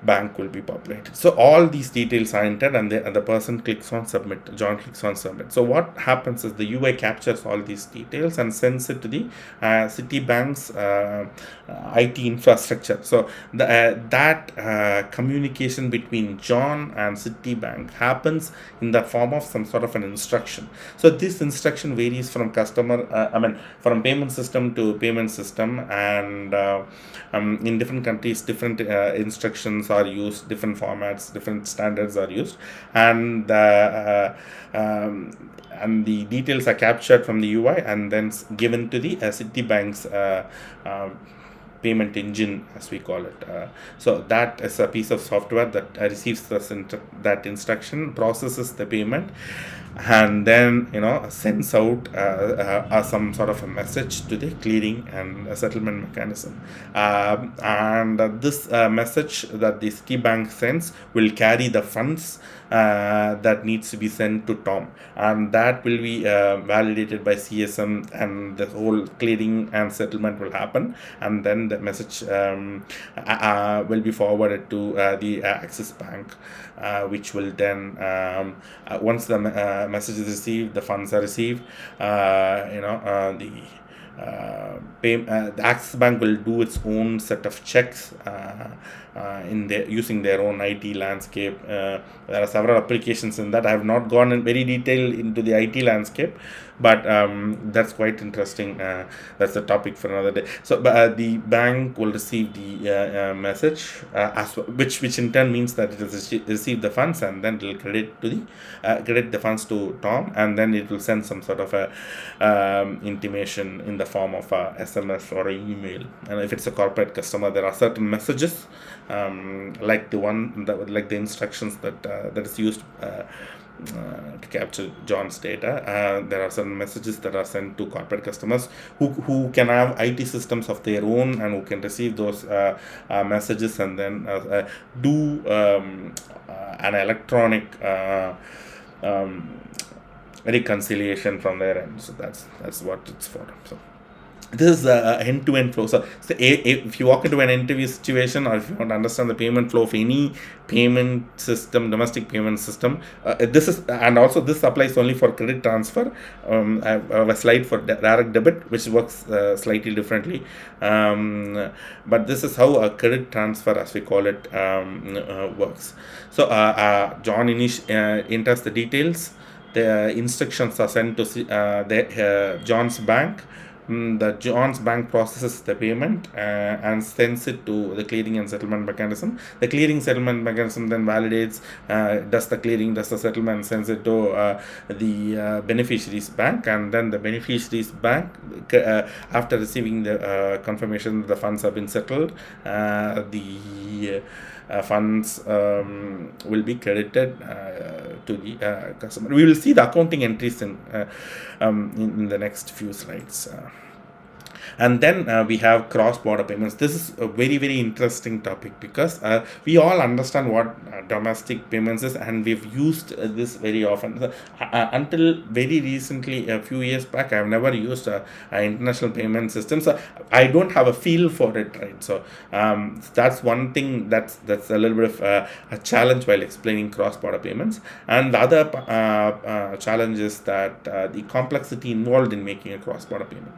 bank will be populated. So all these details are entered, and the person clicks on submit. John clicks on submit. So what happens is the UI captures all these details and sends it to the Citibank's IT infrastructure. So that communication between John and Citibank happens in the form of some sort of an instruction. So this instruction varies from from payment system to payment system, and in different countries different instructions are used, different formats, different standards are used, and the details are captured from the UI and then given to the Citibank's payment engine, as we call it. So that is a piece of software that receives that instruction, processes the payment, and then sends out some sort of a message to the clearing and settlement mechanism, and this message that the Citibank sends will carry the funds that needs to be sent to Tom, and that will be validated by CSM, and the whole clearing and settlement will happen, and then the message will be forwarded to the Axis Bank, which will then once the message is received, the funds are received, the the Axis Bank will do its own set of checks in using their own IT landscape. There are several applications in that. I have not gone in very detail into the IT landscape, but that's quite interesting. That's a topic for another day. So the bank will receive the message, which in turn means that it has received the funds, and then it will credit the funds to Tom, and then it will send some sort of a intimation in the form of a SMS or an email. And if it's a corporate customer, there are certain messages, like the instructions that is used to capture John's data. There are certain messages that are sent to corporate customers who can have IT systems of their own and who can receive those messages and then do an electronic reconciliation from their end. So that's what it's for. So this is end-to-end flow. So if you walk into an interview situation, or if you want to understand the payment flow of any payment system, domestic payment system, this applies only for credit transfer. I have a slide for direct debit, which works slightly differently, but this is how a credit transfer, as we call it, works. So John enters the details. The instructions are sent to John's bank. The John's bank processes the payment and sends it to the clearing and settlement mechanism. The clearing settlement mechanism then validates, does the clearing, does the settlement, sends it to the beneficiary's bank, and then the beneficiary's bank, after receiving the confirmation that the funds have been settled, the funds will be credited to the customer. We will see the accounting entries in the next few slides. And then we have cross-border payments. This is a very, very interesting topic because we all understand what domestic payments is, and we've used this very often. Until very recently, a few years back, I've never used an international payment system, so I don't have a feel for it, right? So that's one thing that's a little bit of a challenge while explaining cross-border payments. And the other challenge is that the complexity involved in making a cross-border payment.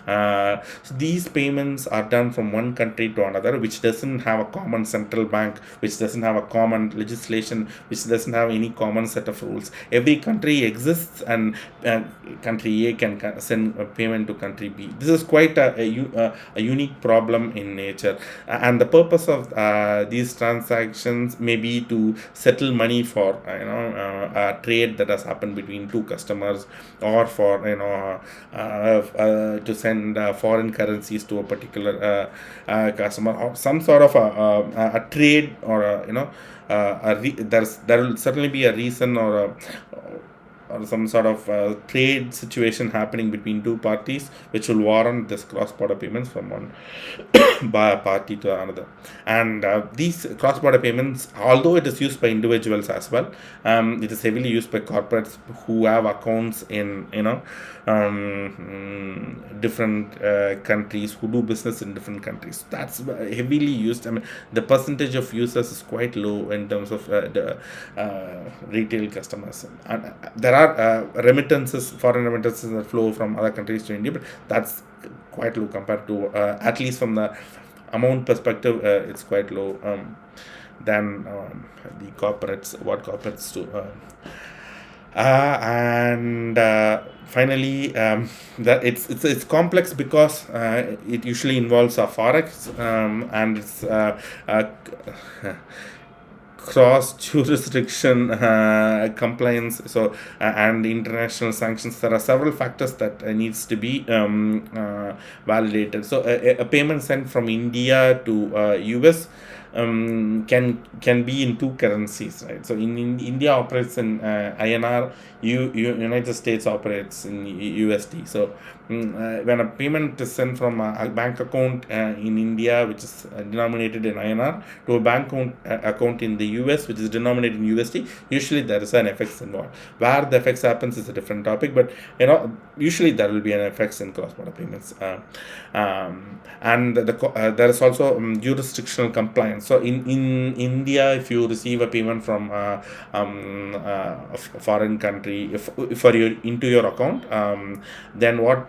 So these payments are done from one country to another, which doesn't have a common central bank, which doesn't have a common legislation, which doesn't have any common set of rules. Every country exists, and country A can send a payment to country B. This is quite a unique problem in nature, and the purpose of these transactions may be to settle money for a trade that has happened between two customers, or for to send foreign currencies to a particular customer, or some sort of a trade, or there will certainly be a reason or some sort of trade situation happening between two parties, which will warrant this cross-border payments from one party to another. And these cross-border payments, although it is used by individuals as well, it is heavily used by corporates who have accounts in different countries, who do business in different countries. That's heavily used. I mean, the percentage of users is quite low in terms of the retail customers. And there are foreign remittances that flow from other countries to India, but that's quite low compared to, at least from the amount perspective, it's quite low than the corporates, what corporates do. And finally, it's complex because it usually involves a forex, and it's cross jurisdiction compliance, so and international sanctions. There are several factors that needs to be validated. So a payment sent from India to US can be in two currencies, right? So in India operates in INR, United States operates in USD. So when a payment is sent from a bank account in India, which is denominated in INR, to a bank account in the US, which is denominated in USD, usually there is an FX involved. Where the FX happens is a different topic, but usually there will be an FX in cross-border payments. And there is also jurisdictional compliance. compliance. So in India, if you receive a payment from a foreign country, if for your into your account, then what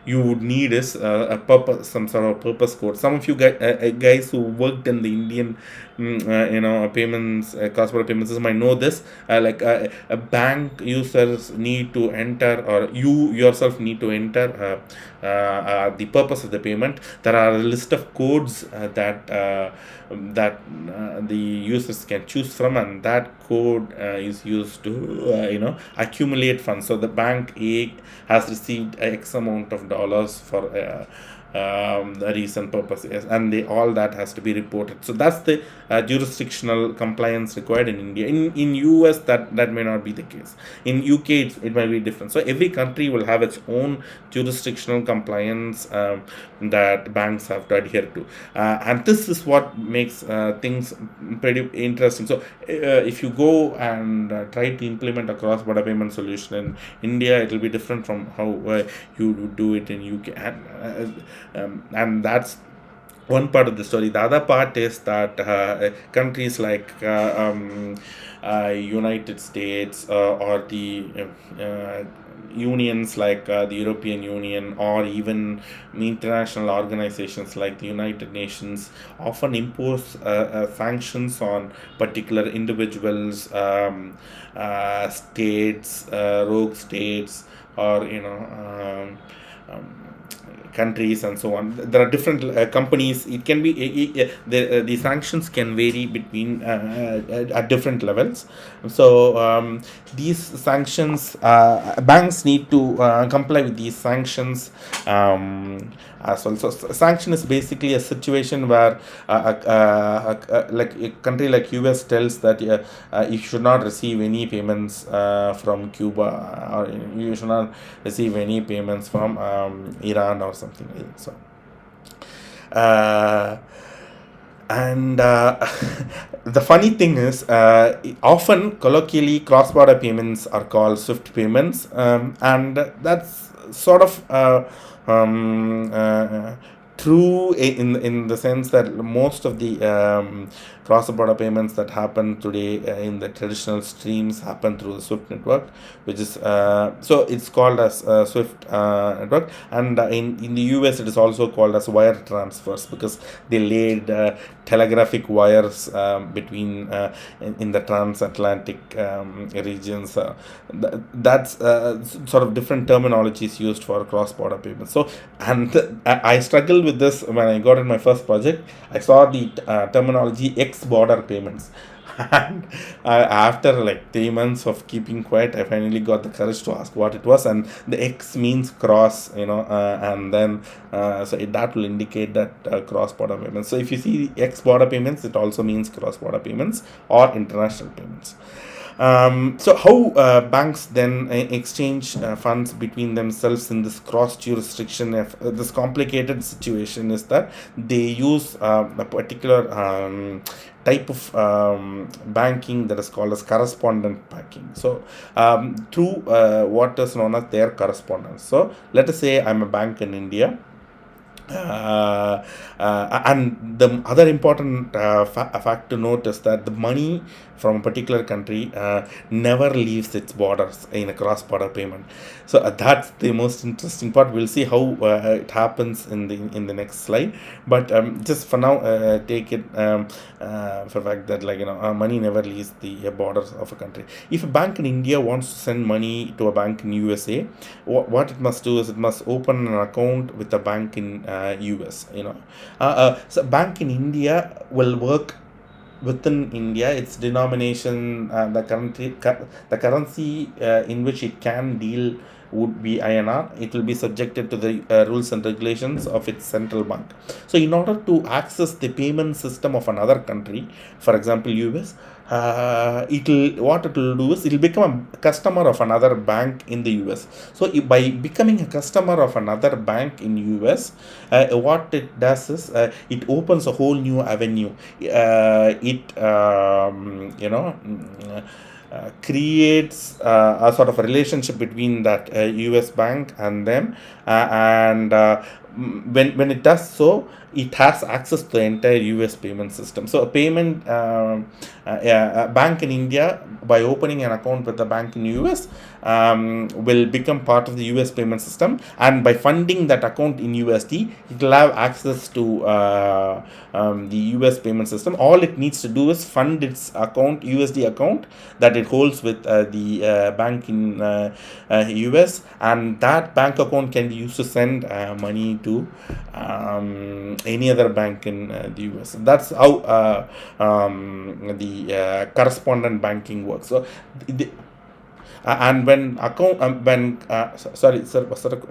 you would need is a purpose, some sort of purpose code. Some of you guys who worked in the Indian payments, cross-border payments system might know this. A bank users need to enter, or you yourself need to enter the purpose of the payment. There are a list of codes that the users can choose from, and that code is used to accumulate funds. So the bank A has received X amount of dollars for a recent purpose, yes, and all that has to be reported. So that's the jurisdictional compliance required in India. In US, that may not be the case. In UK, it might be different. So every country will have its own jurisdictional compliance that banks have to adhere to, and this is what makes things pretty interesting. So if you go and try to implement a cross-border payment solution in India, it will be different from how you would do it in UK, and that's one part of the story. The other part is that countries like United States or the unions like the European Union, or even international organizations like the United Nations, often impose sanctions on particular individuals, states, rogue states, or countries and so on. There are different companies. It can be the sanctions can vary between at different levels. So these sanctions, banks need to comply with these sanctions as well. So sanction is basically a situation where like a country like US tells that you should not receive any payments from Cuba, or you should not receive any payments from Iran or something like that. So and the funny thing is, often colloquially, cross-border payments are called SWIFT payments, and that's sort of true in the sense that most of the cross-border payments that happen today in the traditional streams happen through the SWIFT network, which is so it's called as SWIFT network. And in the US, it is also called as wire transfers, because they laid telegraphic wires between in the transatlantic regions. That's sort of different terminologies used for cross-border payments. So, and I struggled with this when I got in my first project. I saw the terminology X-border payments. And after like 3 months of keeping quiet, I finally got the courage to ask what it was. And the X means cross, and then that will indicate that cross-border payments. So if you see X-border payments, it also means cross-border payments or international payments. So how banks then exchange funds between themselves in this cross jurisdiction, this complicated situation, is that they use a particular type of banking that is called as correspondent banking. So through what is known as their correspondence. So let us say I'm a bank in India. And the other important fact to note is that the money from a particular country never leaves its borders in a cross-border payment. So that's the most interesting part. We'll see how it happens in the next slide. But just for now, take it for fact that money never leaves the borders of a country. If a bank in India wants to send money to a bank in USA, what it must do is it must open an account with a bank in US. So bank in India will work within India. Its denomination, the currency in which it can deal would be INR. It will be subjected to the rules and regulations of its central bank. So in order to access the payment system of another country, for example US, what it will do is it will become a customer of another bank in the US. So by becoming a customer of another bank in US, what it does is it opens a whole new avenue. Creates a sort of a relationship between that US bank and them, and when it does so, it has access to the entire US payment system. So a payment a bank in India, by opening an account with a bank in US, will become part of the US payment system, and by funding that account in USD, it will have access to the US payment system. All it needs to do is fund its account, USD account, that it holds with the bank in US, and that bank account can be used to send money to any other bank in the US. That's how the correspondent banking works. So, and when account sorry, sir, was that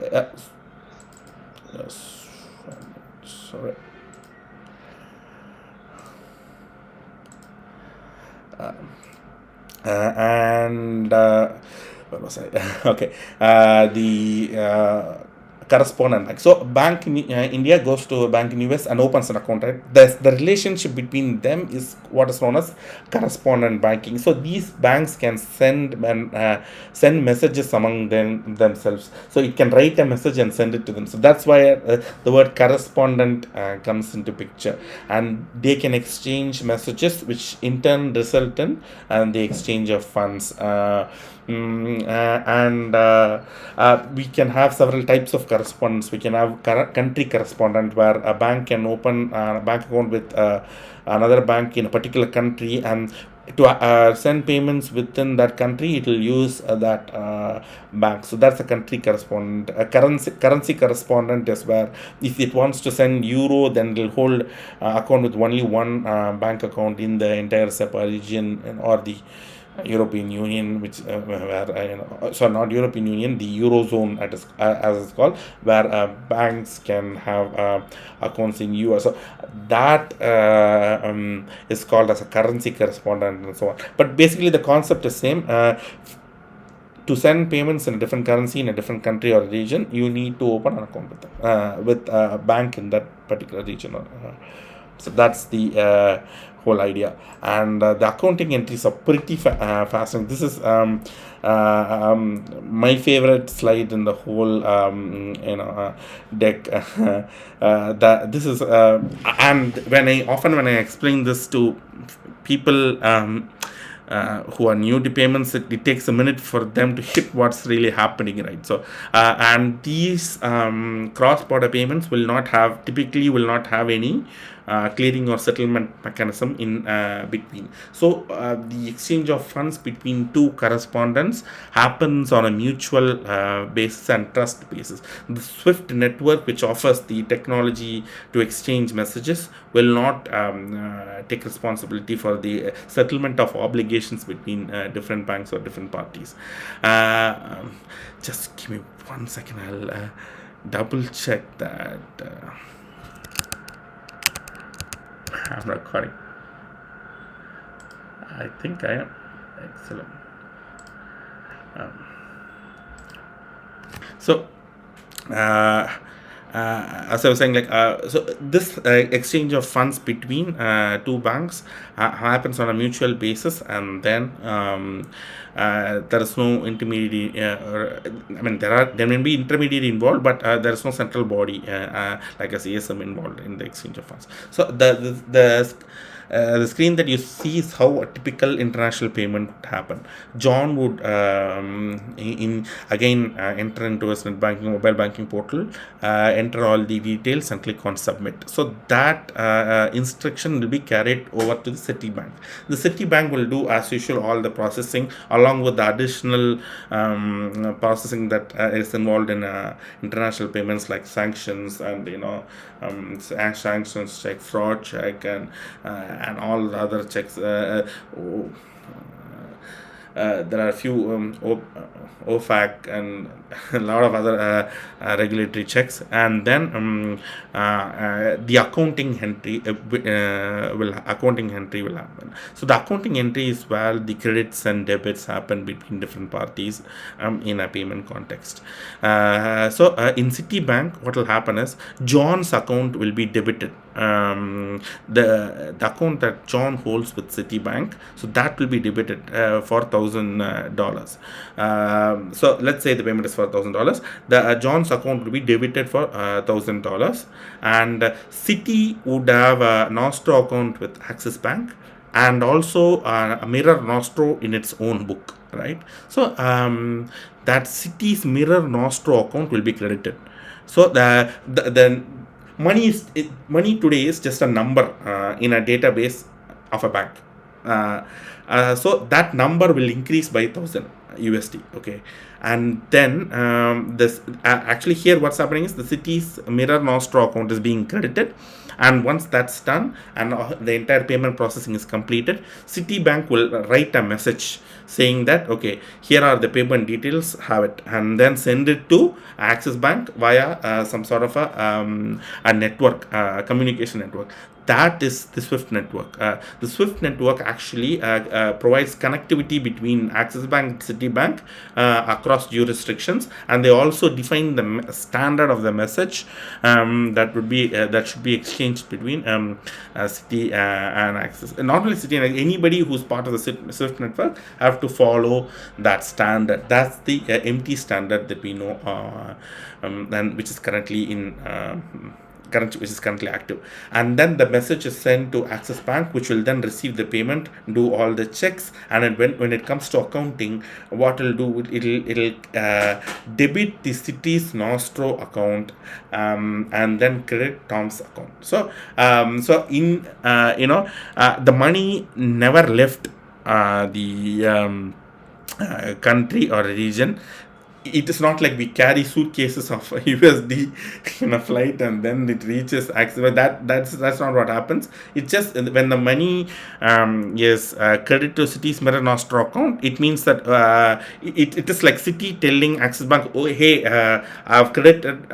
yes, sorry. And where was I? Okay, the correspondent bank. So bank in India goes to a bank in US and opens an account. Right, the relationship between them is what is known as correspondent banking. So these banks can send messages among themselves. So it can write a message and send it to them. So that's why the word correspondent comes into picture, and they can exchange messages, which in turn result in the exchange of funds. And we can have several types of correspondence. We can have country correspondent, where a bank can open a bank account with another bank in a particular country, and to send payments within that country, it will use that bank. So that's a country correspondent. A currency correspondent is where if it wants to send euro, then it will hold account with only one bank account in the entire SEPA region, or the European Union, which where not European Union, the Eurozone, as it's called, where banks can have accounts in US. So that is called as a currency correspondent and so on. But basically, the concept is same. To send payments in a different currency in a different country or region, you need to open an account with a bank in that particular region. So that's the whole idea. And the accounting entries are pretty fascinating. This is my favorite slide in the whole deck. That this is and when I explain this to people who are new to payments, it takes a minute for them to hit what's really happening, right? So and these cross-border payments typically will not have any clearing or settlement mechanism in between. So the exchange of funds between two correspondents happens on a mutual basis and trust basis. The SWIFT network, which offers the technology to exchange messages, will not take responsibility for the settlement of obligations between different banks or different parties. Just give me 1 second. I'll double check that. I'm recording. I think I am. Excellent. So as I was saying, so this exchange of funds between two banks happens on a mutual basis, and then there is no intermediary. There may be intermediary involved, but there is no central body like a CSM involved in the exchange of funds. So the screen that you see is how a typical international payment would happen. John would enter into his net banking mobile banking portal, enter all the details and click on submit. So that instruction will be carried over to the Citibank. The Citibank will do as usual all the processing, along with the additional processing that is involved in international payments, like sanctions and sanctions check, fraud check, and all the other checks. There are a few OFAC and a lot of other regulatory checks, and then the accounting entry will happen. So the accounting entry is where the credits and debits happen between different parties in a payment context. So in Citibank, what will happen is John's account will be debited the account that John holds with Citibank, so that will be debited for $1,000. So let's say the payment is for $1,000. The John's account will be debited for $1,000, and Citi would have a Nostro account with Axis Bank, and also a mirror Nostro in its own book, right? So that Citi's mirror Nostro account will be credited. So the money today is just a number in a database of a bank. So that number will increase by 1,000 USD. Okay, and then this actually here what's happening is the Citi's mirror Nostro account is being credited, and once that's done and the entire payment processing is completed, Citibank will write a message saying that okay, here are the payment details, have it, and then send it to Axis Bank via some sort of a network, communication network. That is the Swift network. The Swift network actually provides connectivity between Axis Bank and Citibank across jurisdictions, and they also define the standard of the message that should be exchanged between Citi and Axis. Not only Citi, and anybody who's part of the Swift network have to follow that standard. That's the MT standard that we know, and which is currently which is currently active. And then the message is sent to Axis Bank, which will then receive the payment, do all the checks, and when it comes to accounting, what it'll do, it'll debit the Citi's Nostro account, and then credit Tom's account. So in the money never left the country or region. It is not like we carry suitcases of USD in a flight and then it reaches Axis. That's not what happens. It's just when the money is credit to Citi's mirror Nostro account, it means that it is like Citi telling Axis Bank, oh hey, I've credited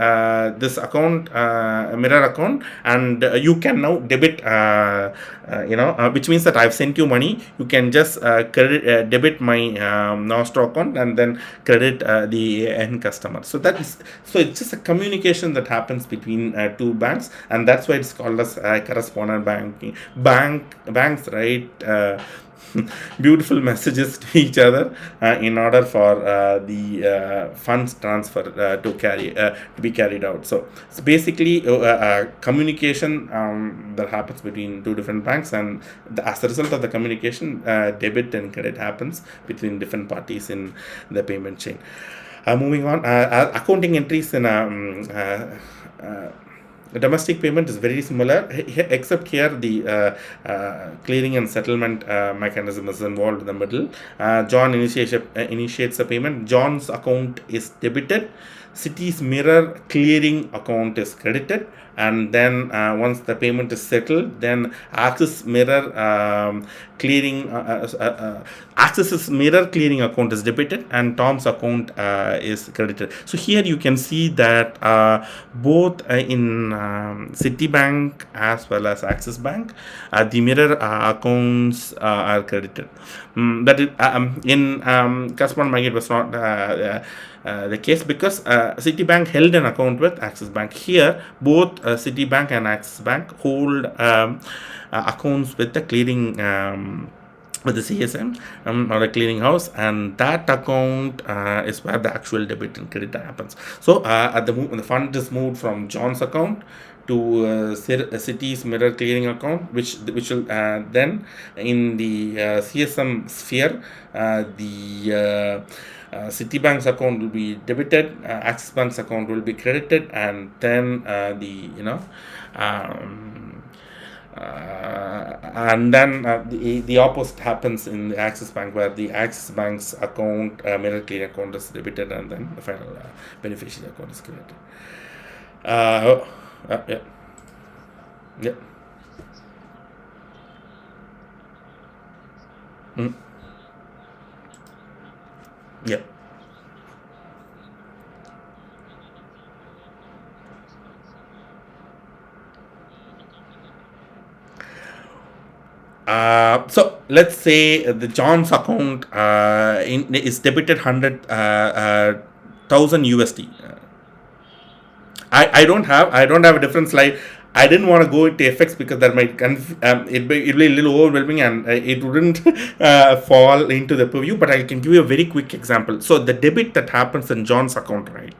this account, mirror account, and you can now debit. Which means that I've sent you money. You can just debit my Nostro account and then credit the end customer. So it's just a communication that happens between two banks, and that's why it's called as correspondent banking. Banks write beautiful messages to each other in order for the funds transfer to be carried out. So it's basically communication that happens between two different banks, and as a result of the communication, debit and credit happens between different parties in the payment chain. Moving on, accounting entries in the domestic payment is very similar, except here the clearing and settlement mechanism is involved in the middle. John initiates a payment. John's account is debited. Citi's mirror clearing account is credited, and then once the payment is settled, then Axis's mirror clearing account is debited and Tom's account is credited. So here you can see that both in Citibank as well as Axis Bank, the mirror accounts are credited. That is, in correspondent bank, it was not the case because Citibank held an account with Axis Bank. Here, both Citibank and Axis Bank hold accounts with the clearing. With the CSM or a clearing house, and that account is where the actual debit and credit happens. So at the fund is moved from John's account to Citi's mirror clearing account, which will then in the CSM sphere, the Citibank's account will be debited, Axis Bank's account will be credited, and then and then the opposite happens in the Axis Bank, where the Axis Bank's account, mirror clearing account is debited, and then the final beneficiary account is credited. Yeah. Mm. Yeah. So let's say the John's account is debited 100,000 USD. I don't have a different slide. I didn't want to go into effects because that might it'd be a little overwhelming, and it wouldn't fall into the purview. But I can give you a very quick example. So the debit that happens in John's account, right?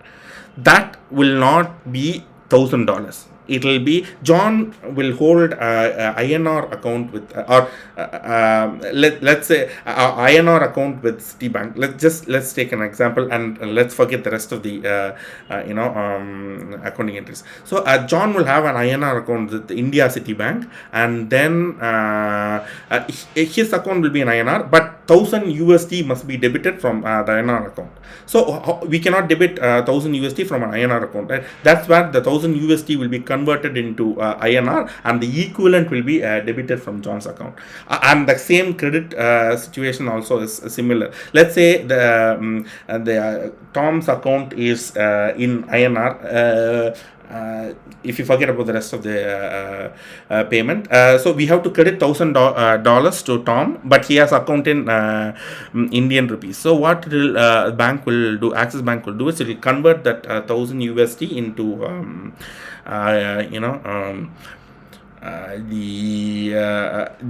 That will not be $1,000. It will be John will hold a INR account with or let's say INR account with Citibank. Let's take an example, and let's forget the rest of the accounting entries. So John will have an INR account with India Citibank, and then his account will be an INR, but 1,000 USD must be debited from the INR account. So we cannot debit 1,000 USD from an INR account. Right? That's where the 1,000 USD will be converted into INR, and the equivalent will be debited from John's account. And the same credit situation also is similar. Let's say the Tom's account is in INR. If you forget about the rest of the payment, so we have to credit $1,000 to Tom, but he has account in Indian rupees. So what bank will do? Axis Bank will do is it will convert that 1,000 USD into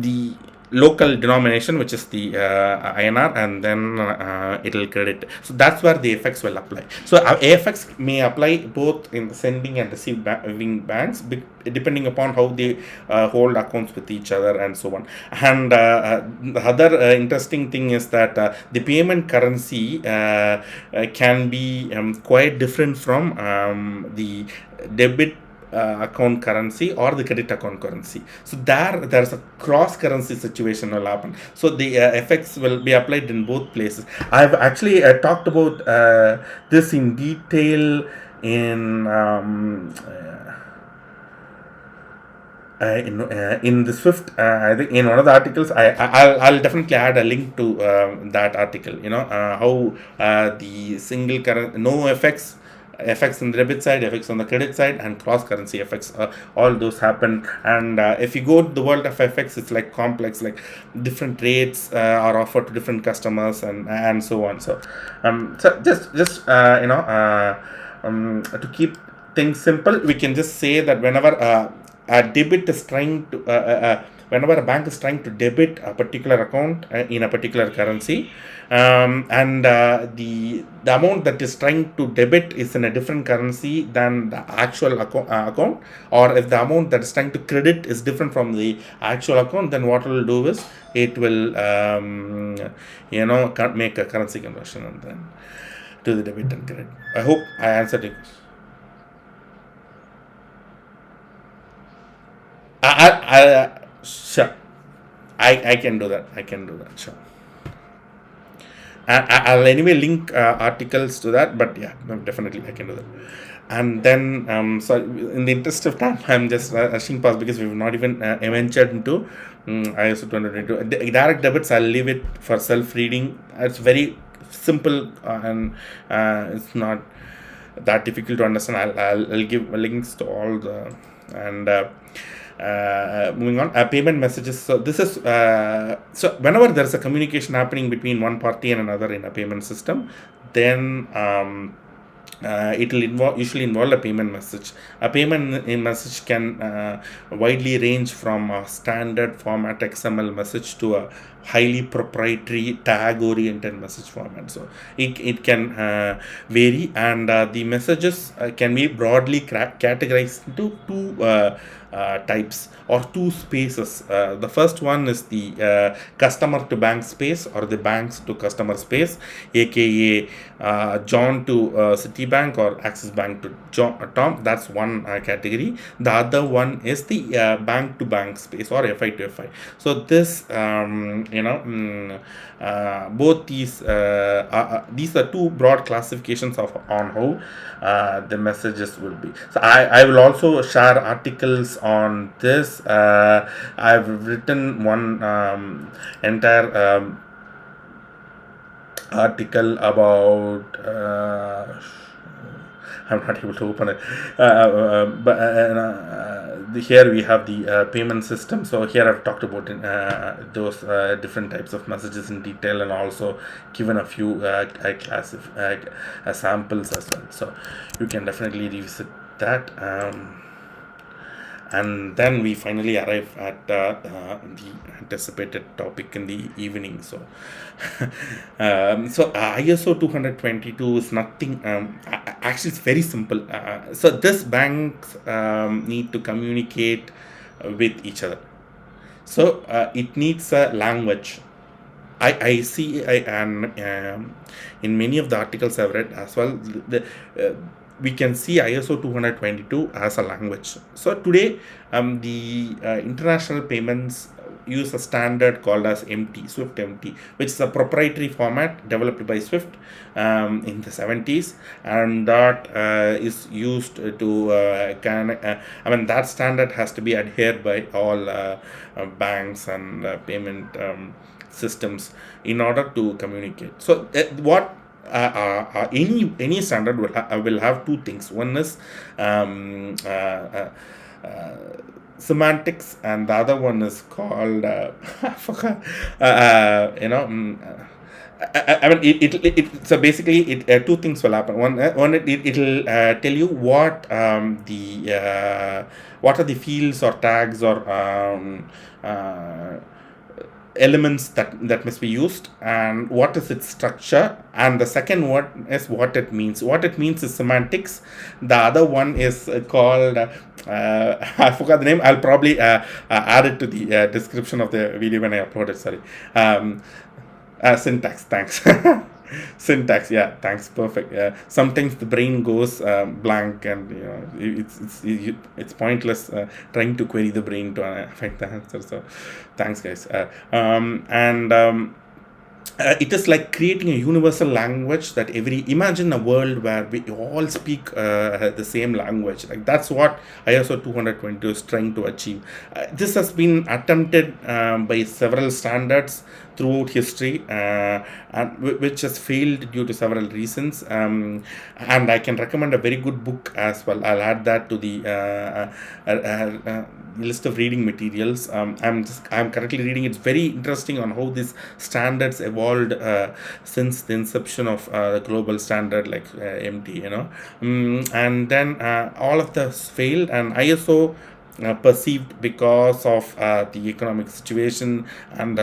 the local denomination, which is the INR, and then it will credit. So that's where the effects will apply. So AFX may apply both in the sending and receiving banks, depending upon how they hold accounts with each other and so on. And the other interesting thing is that the payment currency can be quite different from the debit account currency or the credit account currency. So there's a cross currency situation will happen. So the effects will be applied in both places. I've actually talked about this in detail in the Swift. I think in one of the articles, I'll definitely add a link to that article. How the single current no effects on the debit side, effects on the credit side, and cross currency effects, all those happen. And if you go to the world of effects, it's like complex, like different rates are offered to different customers, and so on. So just to keep things simple, we can just say that whenever a debit is trying to whenever a bank is trying to debit a particular account in a particular currency, and the amount that is trying to debit is in a different currency than the actual account, or if the amount that is trying to credit is different from the actual account, then what it will do is it will make a currency conversion and then to the debit and credit. I hope I answered your question. Sure. I can do that. Sure. I'll anyway link articles to that, but yeah, no, definitely I can do that. And then, so in the interest of time, I'm just rushing past because we've not even ventured into ISO20022. Direct debits, I'll leave it for self-reading. It's very simple and it's not that difficult to understand. I'll give links to all the and. Moving on, payment messages. So this is so whenever there's a communication happening between one party and another in a payment system, then it will usually involve a payment message. A payment message can widely range from a standard format XML message to a highly proprietary tag oriented message format. So it can vary, and the messages can be broadly categorized into two types or two spaces. The first one is the customer to bank space, or the banks to customer space, aka John to Citibank or Axis Bank to Tom. That's one category. The other one is the bank to bank space, or FI to FI. So this both these are two broad classifications on how the messages will be. So I will also share articles on this. I've written one entire article about I'm not able to open it, but here we have the payment system. So here I've talked about those different types of messages in detail, and also given a few samples as well. So you can definitely revisit that. And then we finally arrive at the anticipated topic in the evening. So ISO 222 is nothing, actually it's very simple. So this banks need to communicate with each other. So it needs a language. I see, and in many of the articles I've read as well, uh, we can see ISO 222 as a language. So today, the international payments use a standard called as MT, Swift MT, which is a proprietary format developed by Swift in the 70s, and that is used to I mean, that standard has to be adhered by all banks and payment systems in order to communicate. So what any standard will have two things. One is semantics, and the other one is called I forgot, I mean, so basically, two things will happen. One it'll tell you what are the fields or tags or elements that must be used, and what is its structure, and the second one is what it means. What it means is semantics. The other one is called I forgot the name. I'll probably add it to the description of the video when I upload it. Sorry. Syntax, thanks. Syntax, yeah, thanks, perfect. Sometimes the brain goes blank, and it's pointless trying to query the brain to find the answer. So thanks, guys. It is like creating a universal language that imagine a world where we all speak the same language. Like, that's what ISO 222 is trying to achieve. This has been attempted by several standards throughout history, which has failed due to several reasons. And I can recommend a very good book as well. I'll add that to the list of reading materials. I'm currently reading. It's very interesting on how these standards evolved since the inception of the global standard like MT. And then all of this failed, and ISO perceived because of the economic situation and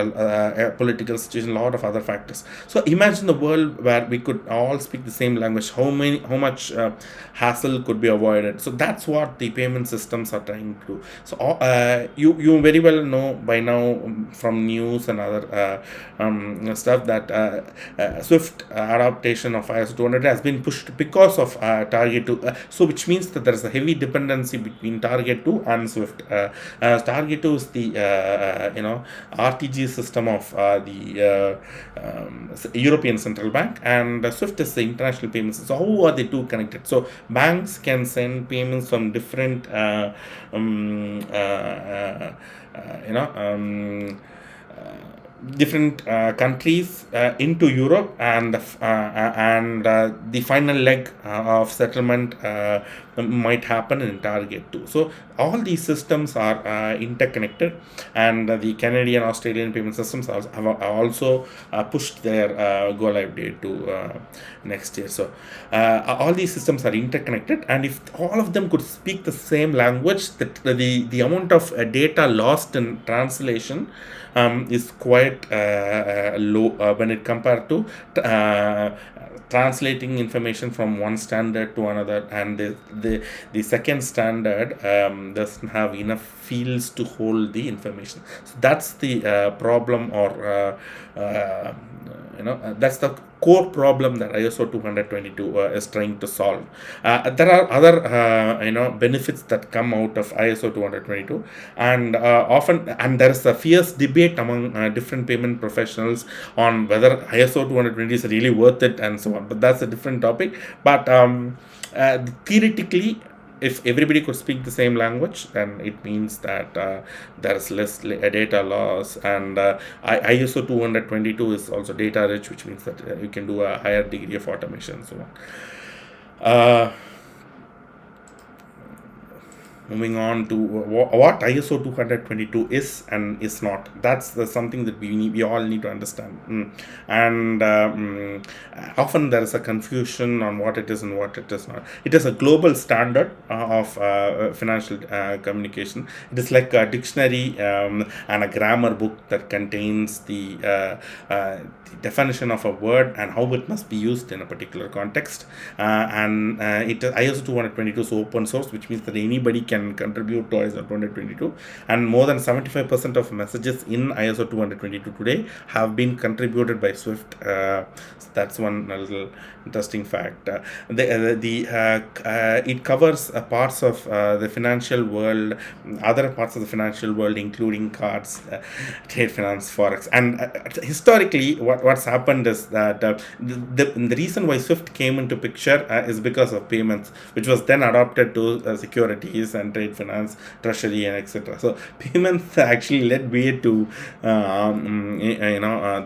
political situation, a lot of other factors. So imagine the world where we could all speak the same language. How much hassle could be avoided? So that's what the payment systems are trying to do. So you very well know by now from news and other stuff that Swift adaptation of ISO 200 has been pushed because of Target 2. So which means that there is a heavy dependency between Target 2 and Swift. Target 2 is the RTG system of the European Central Bank, and Swift is the international payments. So how are the two connected? So banks can send payments from different different countries into Europe, and the final leg of settlement might happen in Target 2. So all these systems are interconnected, and the Canadian, Australian payment systems have also pushed their go live date to next year. So all these systems are interconnected, and if all of them could speak the same language, the amount of data lost in translation is quite low when it compared to translating information from one standard to another, and the second standard doesn't have enough fields to hold the information. So that's the problem, or that's the core problem that ISO 222 is trying to solve. There are other benefits that come out of ISO 222, and often, and there is a fierce debate among different payment professionals on whether ISO 220 is really worth it and so on. But that's a different topic. But theoretically, if everybody could speak the same language, then it means that there is less data loss, and ISO 222 is also data rich, which means that you can do a higher degree of automation and so on. Moving on to what ISO 222 is and is not. That's something that we all need to understand. And often there is a confusion on what it is and what it is not. It is a global standard of financial communication. It is like a dictionary and a grammar book that contains the definition of a word and how it must be used in a particular context. And it ISO 222 is open source, which means that anybody can contribute to ISO 222. And more than 75% of messages in ISO 222 today have been contributed by Swift. So that's one little interesting fact. It covers parts of the financial world, other parts of the financial world, including cards, trade finance, forex. And historically, what's happened is that the reason why Swift came into picture is because of payments, which was then adopted to securities and trade finance, treasury, and etc. So payments actually led way to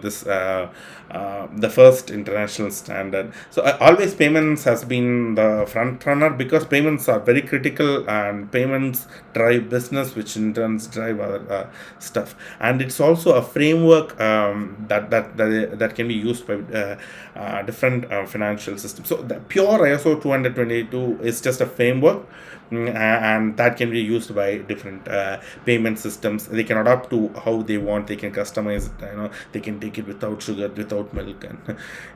this the first international standard. So always payments has been the front runner, because payments are very critical, and payments drive business, which in turns drive other stuff. And it's also a framework that can be used by different financial systems. So the pure ISO 222 is just a framework, and that can be used by different payment systems. They can adapt to how they want. They can customize it. They can take it without sugar, without milk, and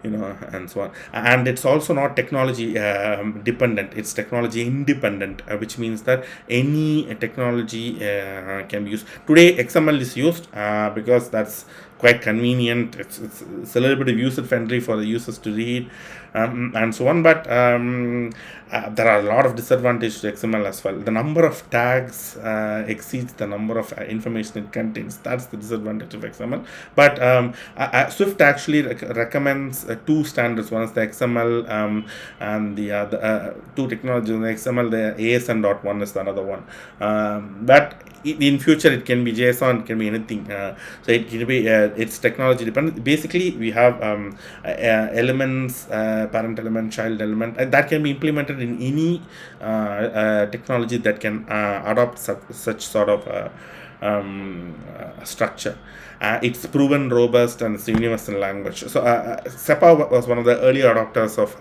and so on. And it's also not technology dependent. It's technology independent, which means that any technology can be used. Today, XML is used because that's quite convenient. It's a little bit of user friendly for the users to read, and so on. But there are a lot of disadvantages to XML as well. The number of tags exceeds the number of information it contains. That's the disadvantage of XML. But Swift actually recommends two standards. One is the XML, and the other two technologies in the XML. The ASN.1 is the another one. But in future it can be JSON, it can be anything. So it can be it's technology dependent. Basically, we have elements, parent element, child element, and that can be implemented in any technology that can adopt such sort of structure. It's proven robust, and it's a universal language. So SEPA was one of the early adopters of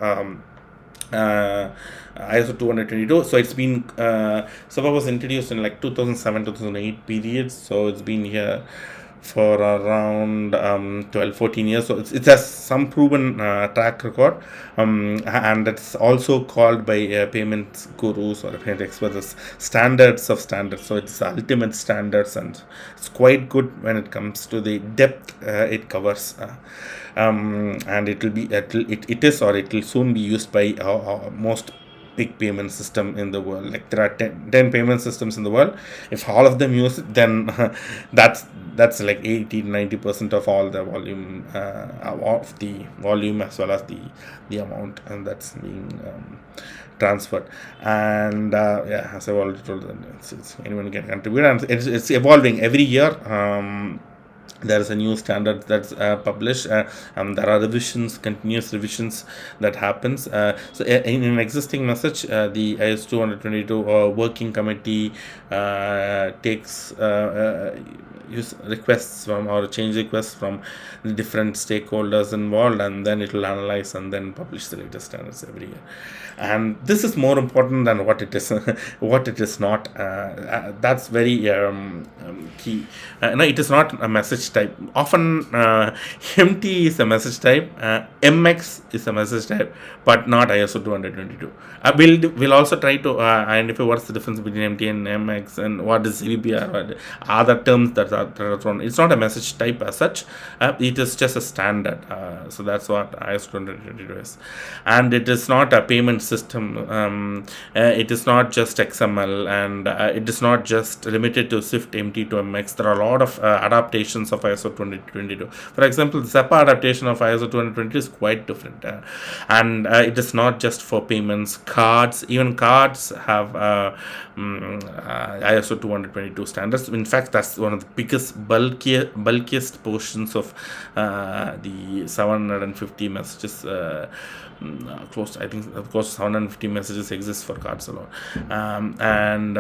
ISO 222. So it's been SEPA was introduced in like 2007-2008 periods. So it's been here for around 12-14 years. So it has some proven track record, and it's also called by payments gurus or payment experts as standards of standards. So it's ultimate standards, and it's quite good when it comes to the depth it covers. And it will soon be used by most big payment system in the world. Like there are 10 payment systems in the world. If all of them use it, then that's like 80-90% of all the volume, of the volume, as well as the amount, and that's being transferred. And as I've already told them, it's anyone can contribute, and it's evolving every year. There is a new standard that's published, and there are continuous revisions that happens. So in an existing message, the IS 222 working committee takes use requests from, or change requests from the different stakeholders involved, and then it will analyze and then publish the latest standards every year. And this is more important than what it is what it is not. That's very key. No, it is not a message type. Often MT is a message type, MX is a message type, but not ISO 222. We'll also try to identify what's the difference between MT and MX, and what is CVPR, or other terms that are thrown. It's not a message type as such. It is just a standard. So that's what ISO 222 is. And it is not a payment system. It is not just XML, and it is not just limited to Swift, MT to MX. There are a lot of adaptations of ISO 2022. For example, the SEPA adaptation of ISO 2022 is quite different, and it is not just for payments. Cards, even cards have ISO 222 standards. In fact, that's one of the big biggest bulkiest portions of the 750 messages. Close to, I think of course 750 messages exist for cards alone, and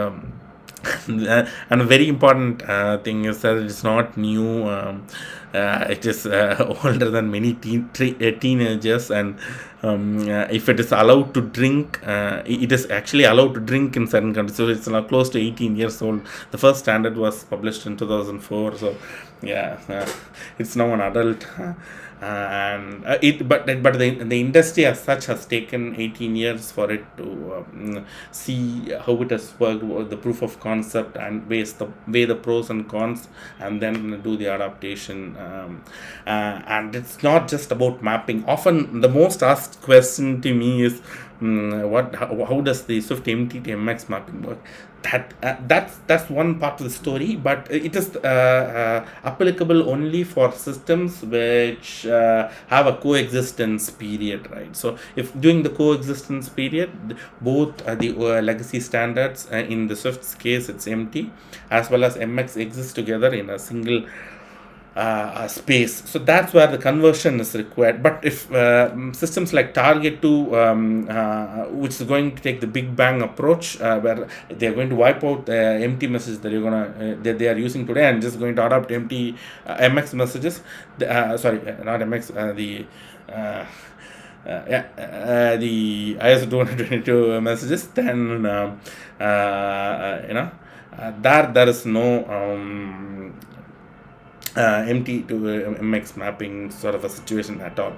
and a very important thing is that it's not new. It is older than many teenagers, and if it is allowed to drink, it is actually allowed to drink in certain countries. So it's now close to 18 years old. The first standard was published in 2004. So yeah, it's now an adult. And the industry as such has taken 18 years for it to see how it has worked, the proof of concept, and weigh the pros and cons, and then do the adaptation. And it's not just about mapping. Often the most asked question to me is, how does the Swift MT to MX mapping work? That's one part of the story, but it is applicable only for systems which have a coexistence period, right? So if during the coexistence period, both the legacy standards, in the Swift's case it's MT as well as MX exist together in a single space. So that's where the conversion is required. But if systems like Target 2, which is going to take the big bang approach, where they're going to wipe out the empty messages that that they are using today, and just going to adopt empty MX messages, sorry, not MX, the the ISO20022 messages, then there is no MT to MX mapping sort of a situation at all.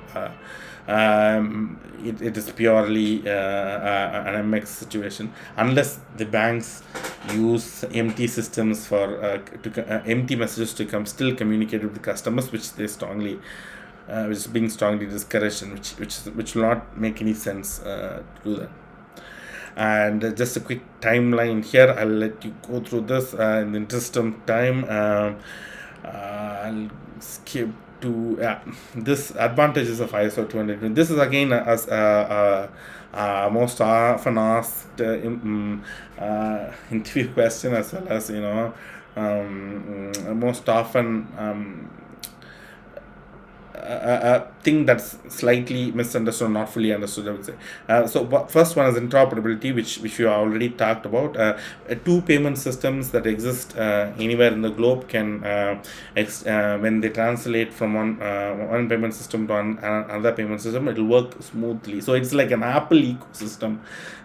It is purely an MX situation, unless the banks use MT systems for MT messages to still communicate with the customers, which they strongly which is being strongly discouraged, and which will not make any sense to do that. And just a quick timeline here, I'll let you go through this in the interest of time. I'll skip to this advantages of ISO 200. This is again as most often asked interview question, as well as most often a thing that's slightly misunderstood, not fully understood, I would say. So first one is interoperability, which we already talked about. Two payment systems that exist anywhere in the globe can, when they translate from one payment system to another payment system, it will work smoothly. So it's like an Apple ecosystem.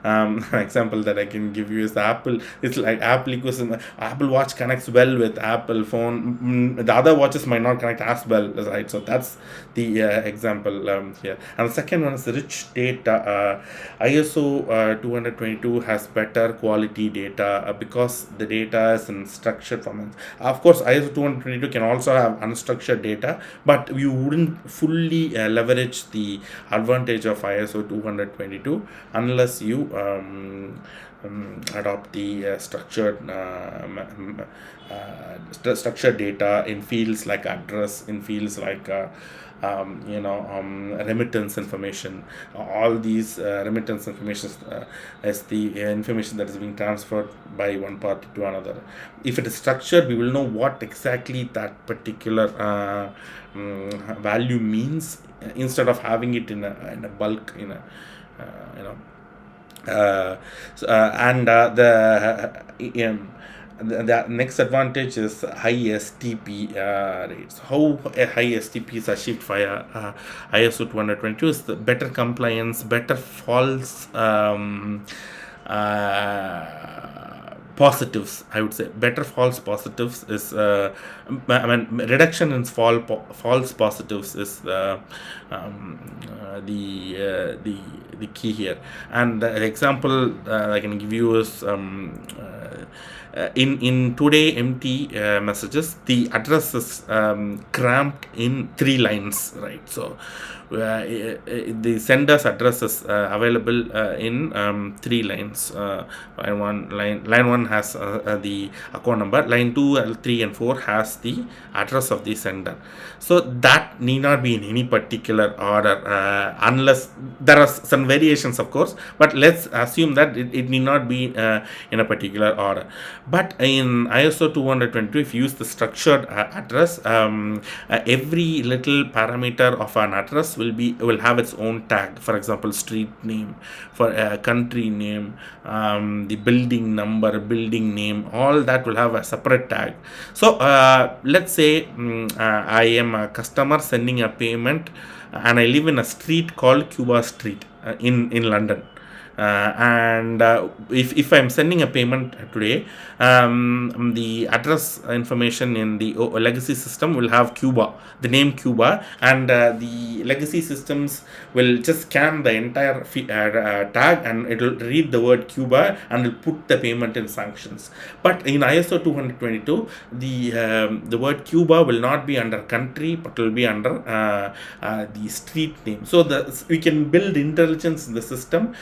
An example that I can give you is it's like Apple ecosystem. Apple Watch connects well with Apple phone. The other watches might not connect as well, right? So that's the example here. And the second one is rich data. ISO 20022 has better quality data because the data is in structured format. Of course, ISO 20022 can also have unstructured data, but you wouldn't fully leverage the advantage of ISO 20022 unless you adopt the structured data in fields like address, in fields like remittance information. All these remittance information is the information that is being transferred by one party to another. If it is structured, we will know what exactly that particular value means, instead of having it in a bulk, the next advantage is high STP rates. How high STP is achieved via ISO 222 is the better compliance, better false positives. I would say better false positives is reduction in false positives is the key here. And the example I can give you is in today MT messages, the address is cramped in 3 lines, right? So the sender's address is available in 3 lines. Line 1 has the account number. Line 2, 3 and 4 has the address of the sender. So that need not be in any particular order, unless there are some variations, of course, but let's assume that it need not be in a particular order. But in ISO 20022, if you use the structured address, every little parameter of an address will have its own tag. For example, street name, for country name, the building number, building name, all that will have a separate tag. So let's say I am a customer sending a payment, and I live in a street called Cuba Street in London. And if I'm sending a payment today, the address information in the legacy system will have Cuba, the name Cuba, and the legacy systems will just scan the entire tag, and it will read the word Cuba and will put the payment in sanctions. But in ISO 222, the word Cuba will not be under country, but will be under the street name. So we can build intelligence in the system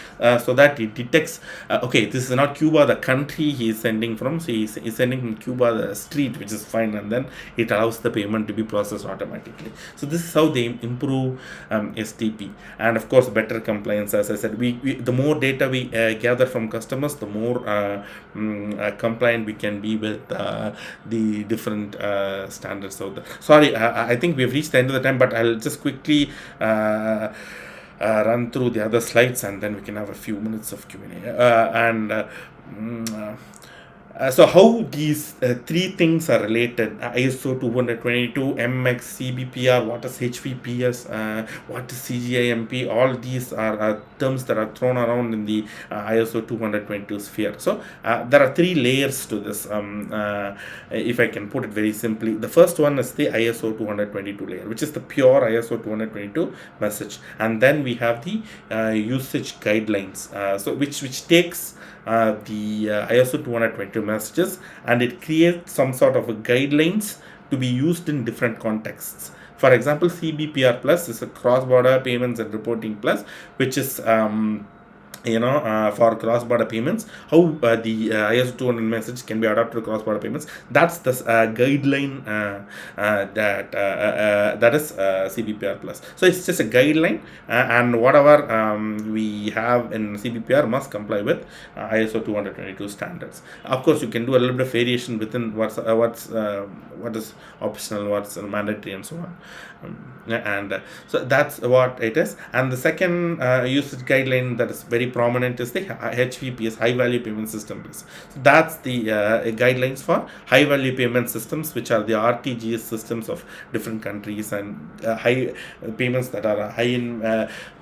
so that it detects, okay, this is not Cuba, the country he is sending from, so he's sending from Cuba the street, which is fine, and then it allows the payment to be processed automatically. So this is how they improve STP, and of course better compliance. As I said, we the more data we gather from customers, the more compliant we can be with the different standards out there. Sorry, I think we've reached the end of the time, but I'll just quickly run through the other slides, and then we can have a few minutes of Q&A. So how these three things are related: ISO 222, MX, CBPR, what is HVPS, what is CGIMP, all these are terms that are thrown around in the ISO 222 sphere. So there are three layers to this, if I can put it very simply. The first one is the ISO 222 layer, which is the pure ISO 222 message, and then we have the usage guidelines, so which takes the ISO 222 messages, and it creates some sort of a guidelines to be used in different contexts. For example, CBPR plus is a cross-border payments and reporting plus, which is for cross-border payments, how the ISO 200 message can be adapted to cross-border payments. That's the guideline that is CBPR plus. So it's just a guideline, and whatever we have in CBPR must comply with ISO 222 standards. Of course, you can do a little bit of variation within what is optional, what's mandatory, and so on. And so that's what it is. And the second usage guideline that is very prominent is the HVPS, high value payment systems. So that's the guidelines for high value payment systems, which are the RTGS systems of different countries, and high payments that are high in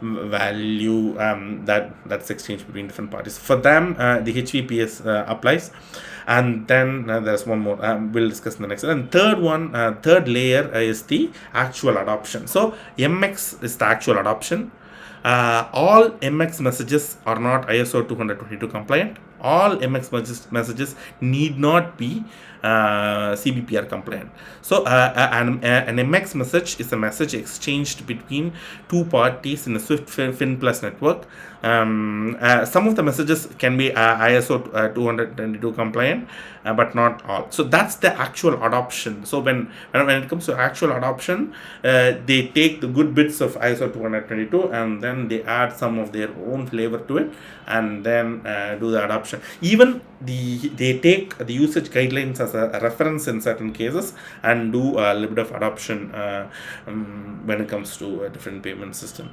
value, that's exchanged between different parties. For them, the HVPS applies. And then there's one more we'll discuss in the next one. And third layer is the actual adoption. So MX is the actual adoption. All MX messages are not ISO 222 compliant. All MX messages need not be CBPR compliant. So an MX message is a message exchanged between two parties in a Swift Fin Plus network. Some of the messages can be ISO 222 compliant, but not all. So that's the actual adoption. So when it comes to actual adoption, they take the good bits of ISO 222 and then they add some of their own flavor to it, and then do the adoption. Even they take the usage guidelines as a reference in certain cases and do a little bit of adoption when it comes to a different payment system.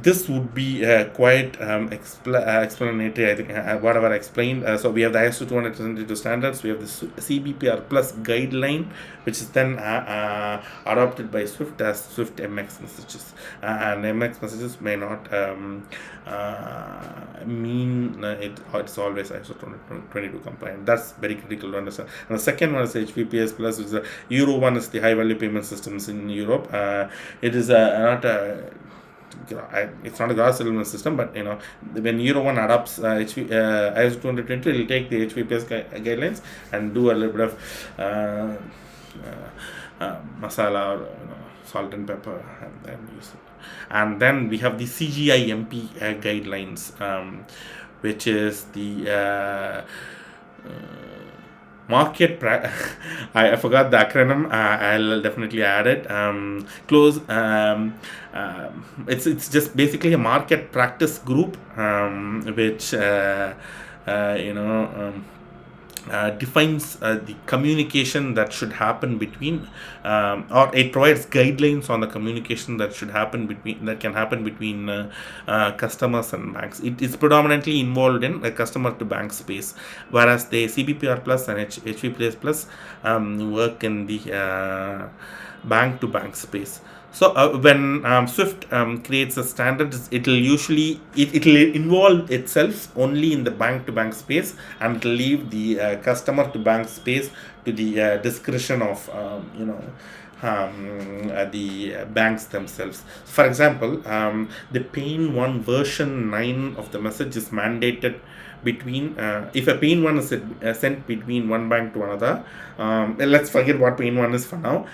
This would be quite explanatory, I think, whatever I explained. So we have the ISO 222 standards, we have the CBPR plus guideline, which is then adopted by Swift as Swift MX messages. And MX messages may not mean it's always ISO 222 compliant. That's very critical to understand. And the second one is HVPS plus, which is Euro 1 is the high value payment systems in Europe. It is it's not a gross settlement system, but when Euro 1 adopts ISO 222, it will take the HVPS guidelines and do a little bit of masala, or salt and pepper, and then use it. And then we have the CGIMP guidelines, which is the market I forgot the acronym. I'll definitely add it. Close It's just basically a market practice group, which defines the communication that should happen between, or it provides guidelines on the communication that can happen between customers and banks. It is predominantly involved in the customer to bank space, whereas the CBPR plus and HVPS plus work in the bank to bank space. So when Swift creates a standard, it'll involve itself only in the bank to bank space, and it'll leave the customer to bank space to the discretion of the banks themselves. For example, the Pane 1 version 9 of the message is mandated between, if a Pane 1 is sent between one bank to another. Let's forget what Pane 1 is for now.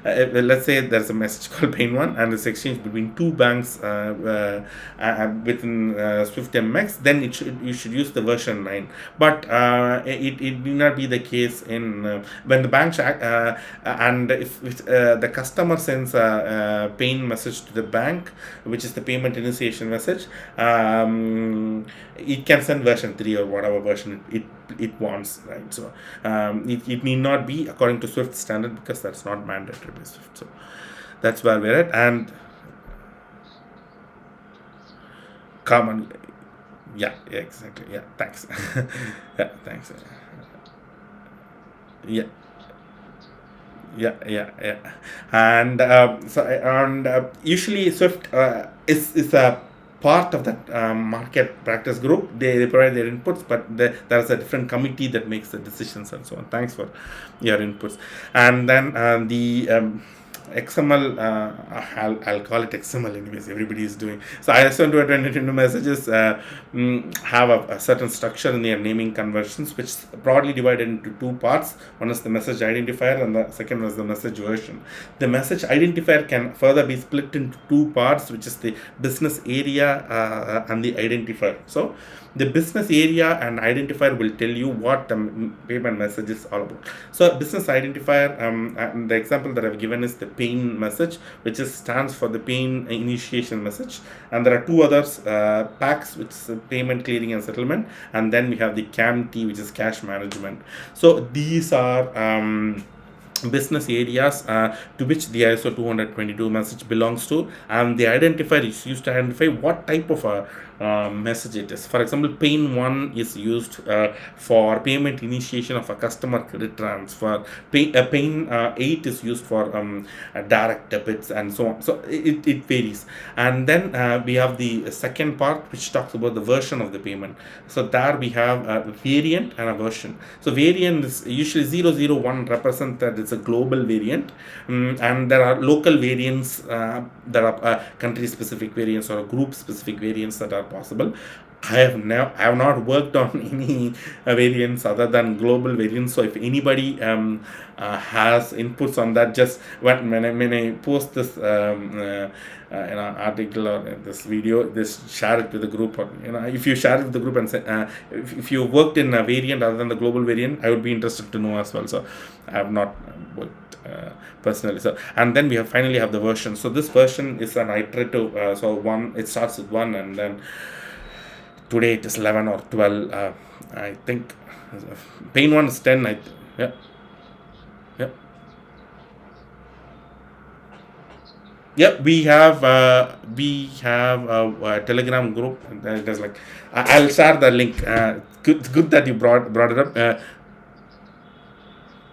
Let's say there's a message called Pane 1 and it's exchanged between two banks within Swift MX, then you should use the version 9. But it need not be the case when the bank and if the customer sends a Pane message to the bank, which is the payment initiation message. It can send version 3 or whatever version it wants, right? So it need not be according to Swift standard, because that's not mandatory by Swift. So that's where we're at. And common, yeah, exactly, yeah, thanks. Yeah, thanks. Yeah, yeah. And usually Swift is a part of that market practice group. They provide their inputs, but there's a different committee that makes the decisions and so on. Thanks for your inputs. And then the XML, I'll call it XML anyways, everybody is doing. So ISO20022 messages have a certain structure in their naming conversions, which is broadly divided into two parts. One is the message identifier and the second is the message version. The message identifier can further be split into two parts, which is the business area and the identifier. So the business area and identifier will tell you what the payment message is all about. So business identifier, the example that I've given is the Pane message, which stands for the Pane initiation message. And there are two others, PACS, which is payment clearing and settlement, and then we have the CAMT, which is cash management. So these are business areas to which the ISO 20022 message belongs to, and the identifier is used to identify what type of a message it is. For example, Pane 1 is used for payment initiation of a customer credit transfer. Pane 8 is used for direct debits and so on. So it varies. And then we have the second part, which talks about the version of the payment. So there we have a variant and a version. So variant is usually 001 represents that it's a global variant, and there are local variants, there are country specific variants or group specific variants that are possible. I have not worked on any variants other than global variants. So if anybody has inputs on that, just when I post this article or this video, just share it with the group. Or if you share it with the group and say if you worked in a variant other than the global variant, I would be interested to know as well. So I have not worked personally. So, and then we finally have the version. So this version is an iterative. It starts with 1, and then today it is 11 or 12. I think Pane 1 is 10. Yeah. Yeah, we have a Telegram group. It is like I'll share the link. Good that you brought it up.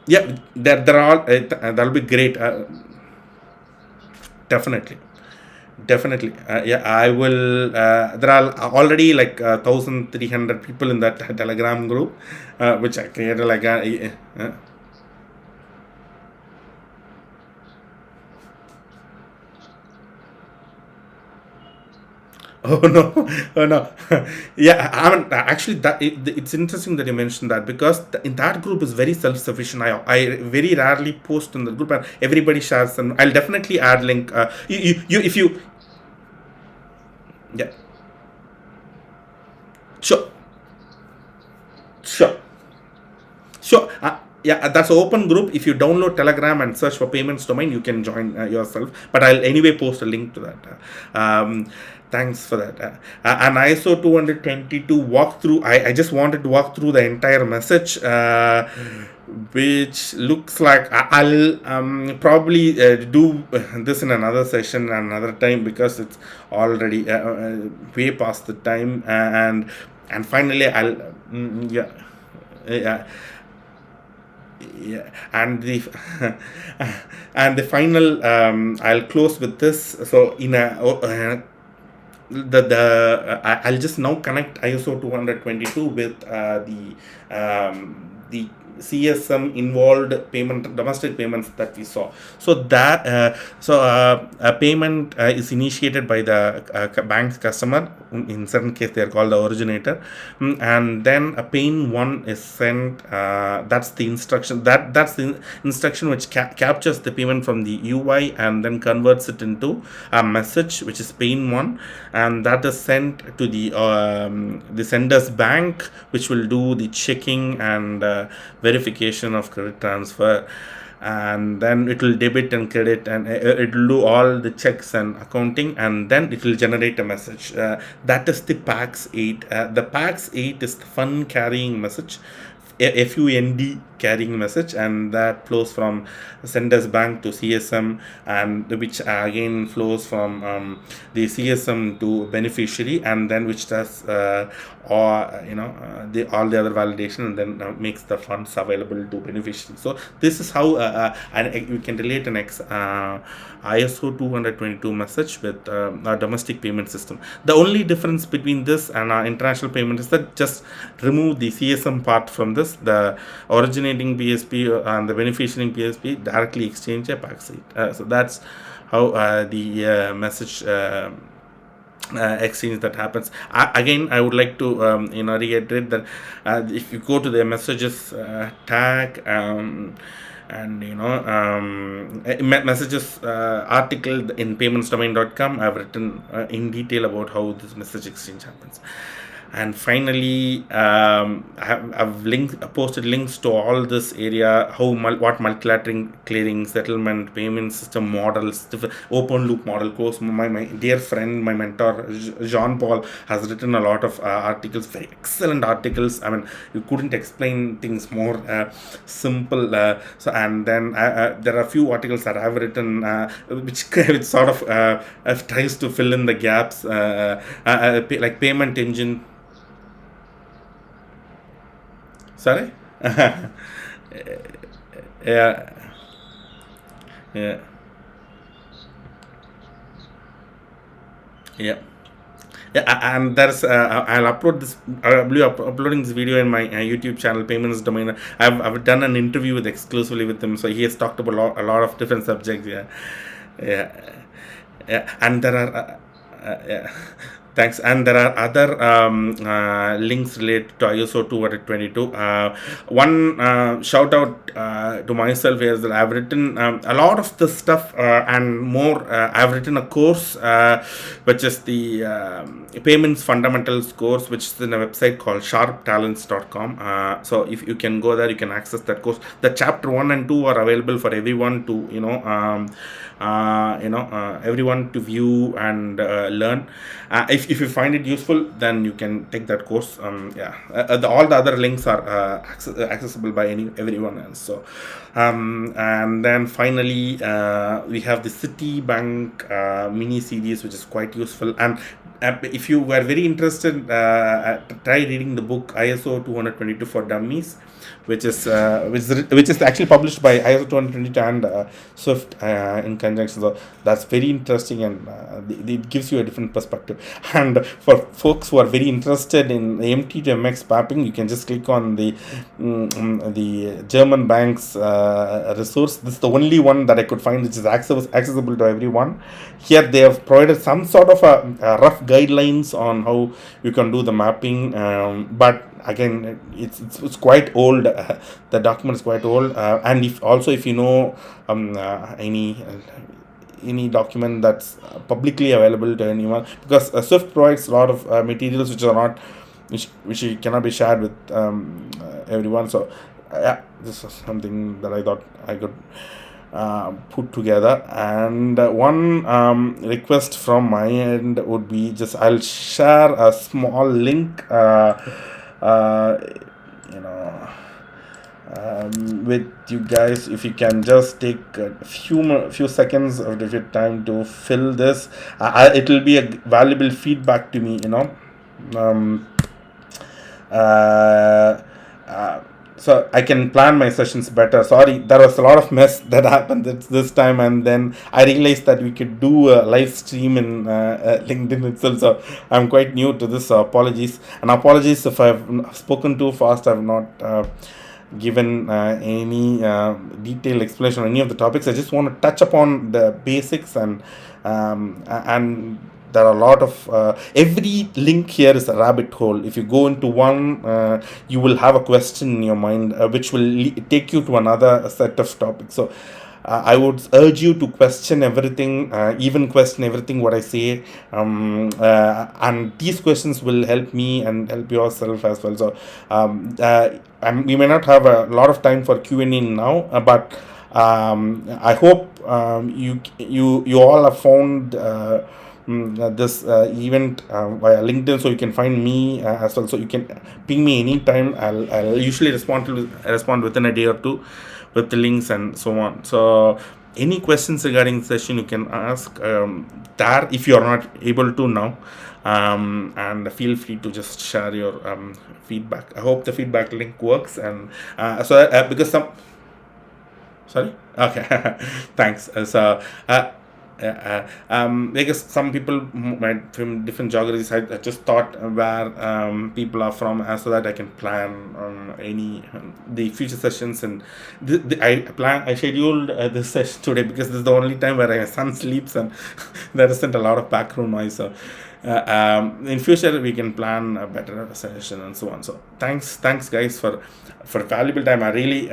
Yeah, they're all that'll be great. Definitely. Yeah, I will. There are already like 1,300 people in that Telegram group, which I created like Oh no, oh no. Yeah, I mean, actually, it's interesting that you mentioned that, because in that group is very self-sufficient. I very rarely post in the group, and everybody shares, and I'll definitely add link. You if you yeah, sure, sure. Sure. Yeah, that's an open group. If you download Telegram and search for payments domain, you can join yourself. But I'll anyway post a link to that. Thanks for that. An ISO 20022 walkthrough. I just wanted to walk through the entire message, which looks like I'll probably do this in another session another time, because it's already way past the time. And finally, yeah. Yeah, yeah, and the and the final, I'll close with this. So in a I'll just now connect ISO 222 with the CSM involved payment, domestic payments that we saw. So that a payment is initiated by the bank's customer. In certain case, they are called the originator. And then a pain one is sent. That's the instruction. That's the instruction which captures the payment from the UI and then converts it into a message, which is pain one, and that is sent to the sender's bank, which will do the checking and verification of credit transfer. And then it will debit and credit, and it will do all the checks and accounting, and then it will generate a message. That is the PAX 8. The PAX 8 is the fun carrying message, FUND carrying message, and that flows from sender's bank to CSM, and which again flows from the CSM to beneficiary, and then which does or all the other validation, and then makes the funds available to beneficiary. So this is how and you can relate an ISO 222 message with our domestic payment system. The only difference between this and our international payment is that just remove the CSM part from this. The originating PSP and the beneficiary PSP directly exchange a PAX 8. So that's how the message exchange that happens. Again, I would like to reiterate that if you go to the messages tag, and messages article in paymentsdomain.com, I've written in detail about how this message exchange happens. And finally, I've posted links to all this area, what multilateral clearing, settlement, payment system models, open loop model course. My dear friend, my mentor Jean Paul has written a lot of articles, very excellent articles. I mean, you couldn't explain things more simple. So, and then there are a few articles that I've written, which sort of tries to fill in the gaps, like payment engine. Sorry? Yeah, yeah, yeah. Yeah, and there's I'll upload this. I'll be uploading this video in my YouTube channel, Payments Domain. I've done an interview with exclusively with him, so he has talked about a lot of different subjects. Yeah, yeah, yeah, and there are yeah. Thanks. And there are other links related to ISO 222. One shout out to myself is that I've written a lot of this stuff and more. I've written a course which is the payments fundamentals course, which is in a website called sharptalents.com. So if you can go there, you can access that course. The chapter 1 and 2 are available for everyone to everyone to view and learn. If you find it useful, then you can take that course. All the other links are accessible by everyone else. So and then finally we have the Citibank mini series, which is quite useful. And if you were very interested, try reading the book ISO 222 for Dummies, which is actually published by ISO 222 and Swift in conjunction. So that's very interesting, and it gives you a different perspective. And for folks who are very interested in MT to MX mapping, you can just click on the German bank's resource. This is the only one that I could find which is accessible to everyone. Here they have provided some sort of a rough guidelines on how you can do the mapping, but again it's quite old. The document is quite old, and if you know any document that's publicly available to anyone, because Swift provides a lot of materials which are not which cannot be shared with everyone. So yeah, this is something that I thought I could put together. And one request from my end would be, just I'll share a small link uh, you know with you guys. If you can just take a few seconds of your time to fill this, it will be a valuable feedback to me, um, uh, uh, so I can plan my sessions better. Sorry, there was a lot of mess that happened this time, and then I realized that we could do a live stream in LinkedIn itself. So I'm quite new to this. Apologies, and apologies if I've spoken too fast. I've not given any detailed explanation on any of the topics. I just want to touch upon the basics, and there are a lot of every link here is a rabbit hole. If you go into one, you will have a question in your mind, which will take you to another set of topics. So I would urge you to question everything, even question everything what I say, and these questions will help me and help yourself as well. So we may not have a lot of time for Q&A now, but I hope you all have found this event via LinkedIn, so you can find me as well. So you can ping me anytime. I'll usually respond within a day or two with the links and so on. So any questions regarding the session you can ask there if you are not able to now, and feel free to just share your feedback. I hope the feedback link works, and because some sorry, okay. Thanks. Because some people might from different geographies, I just thought where people are from, so that I can plan on any the future sessions. And I scheduled this session today because this is the only time where my son sleeps and there isn't a lot of background noise. So in future we can plan a better session and so on. So thanks guys for valuable time. I really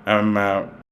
I'm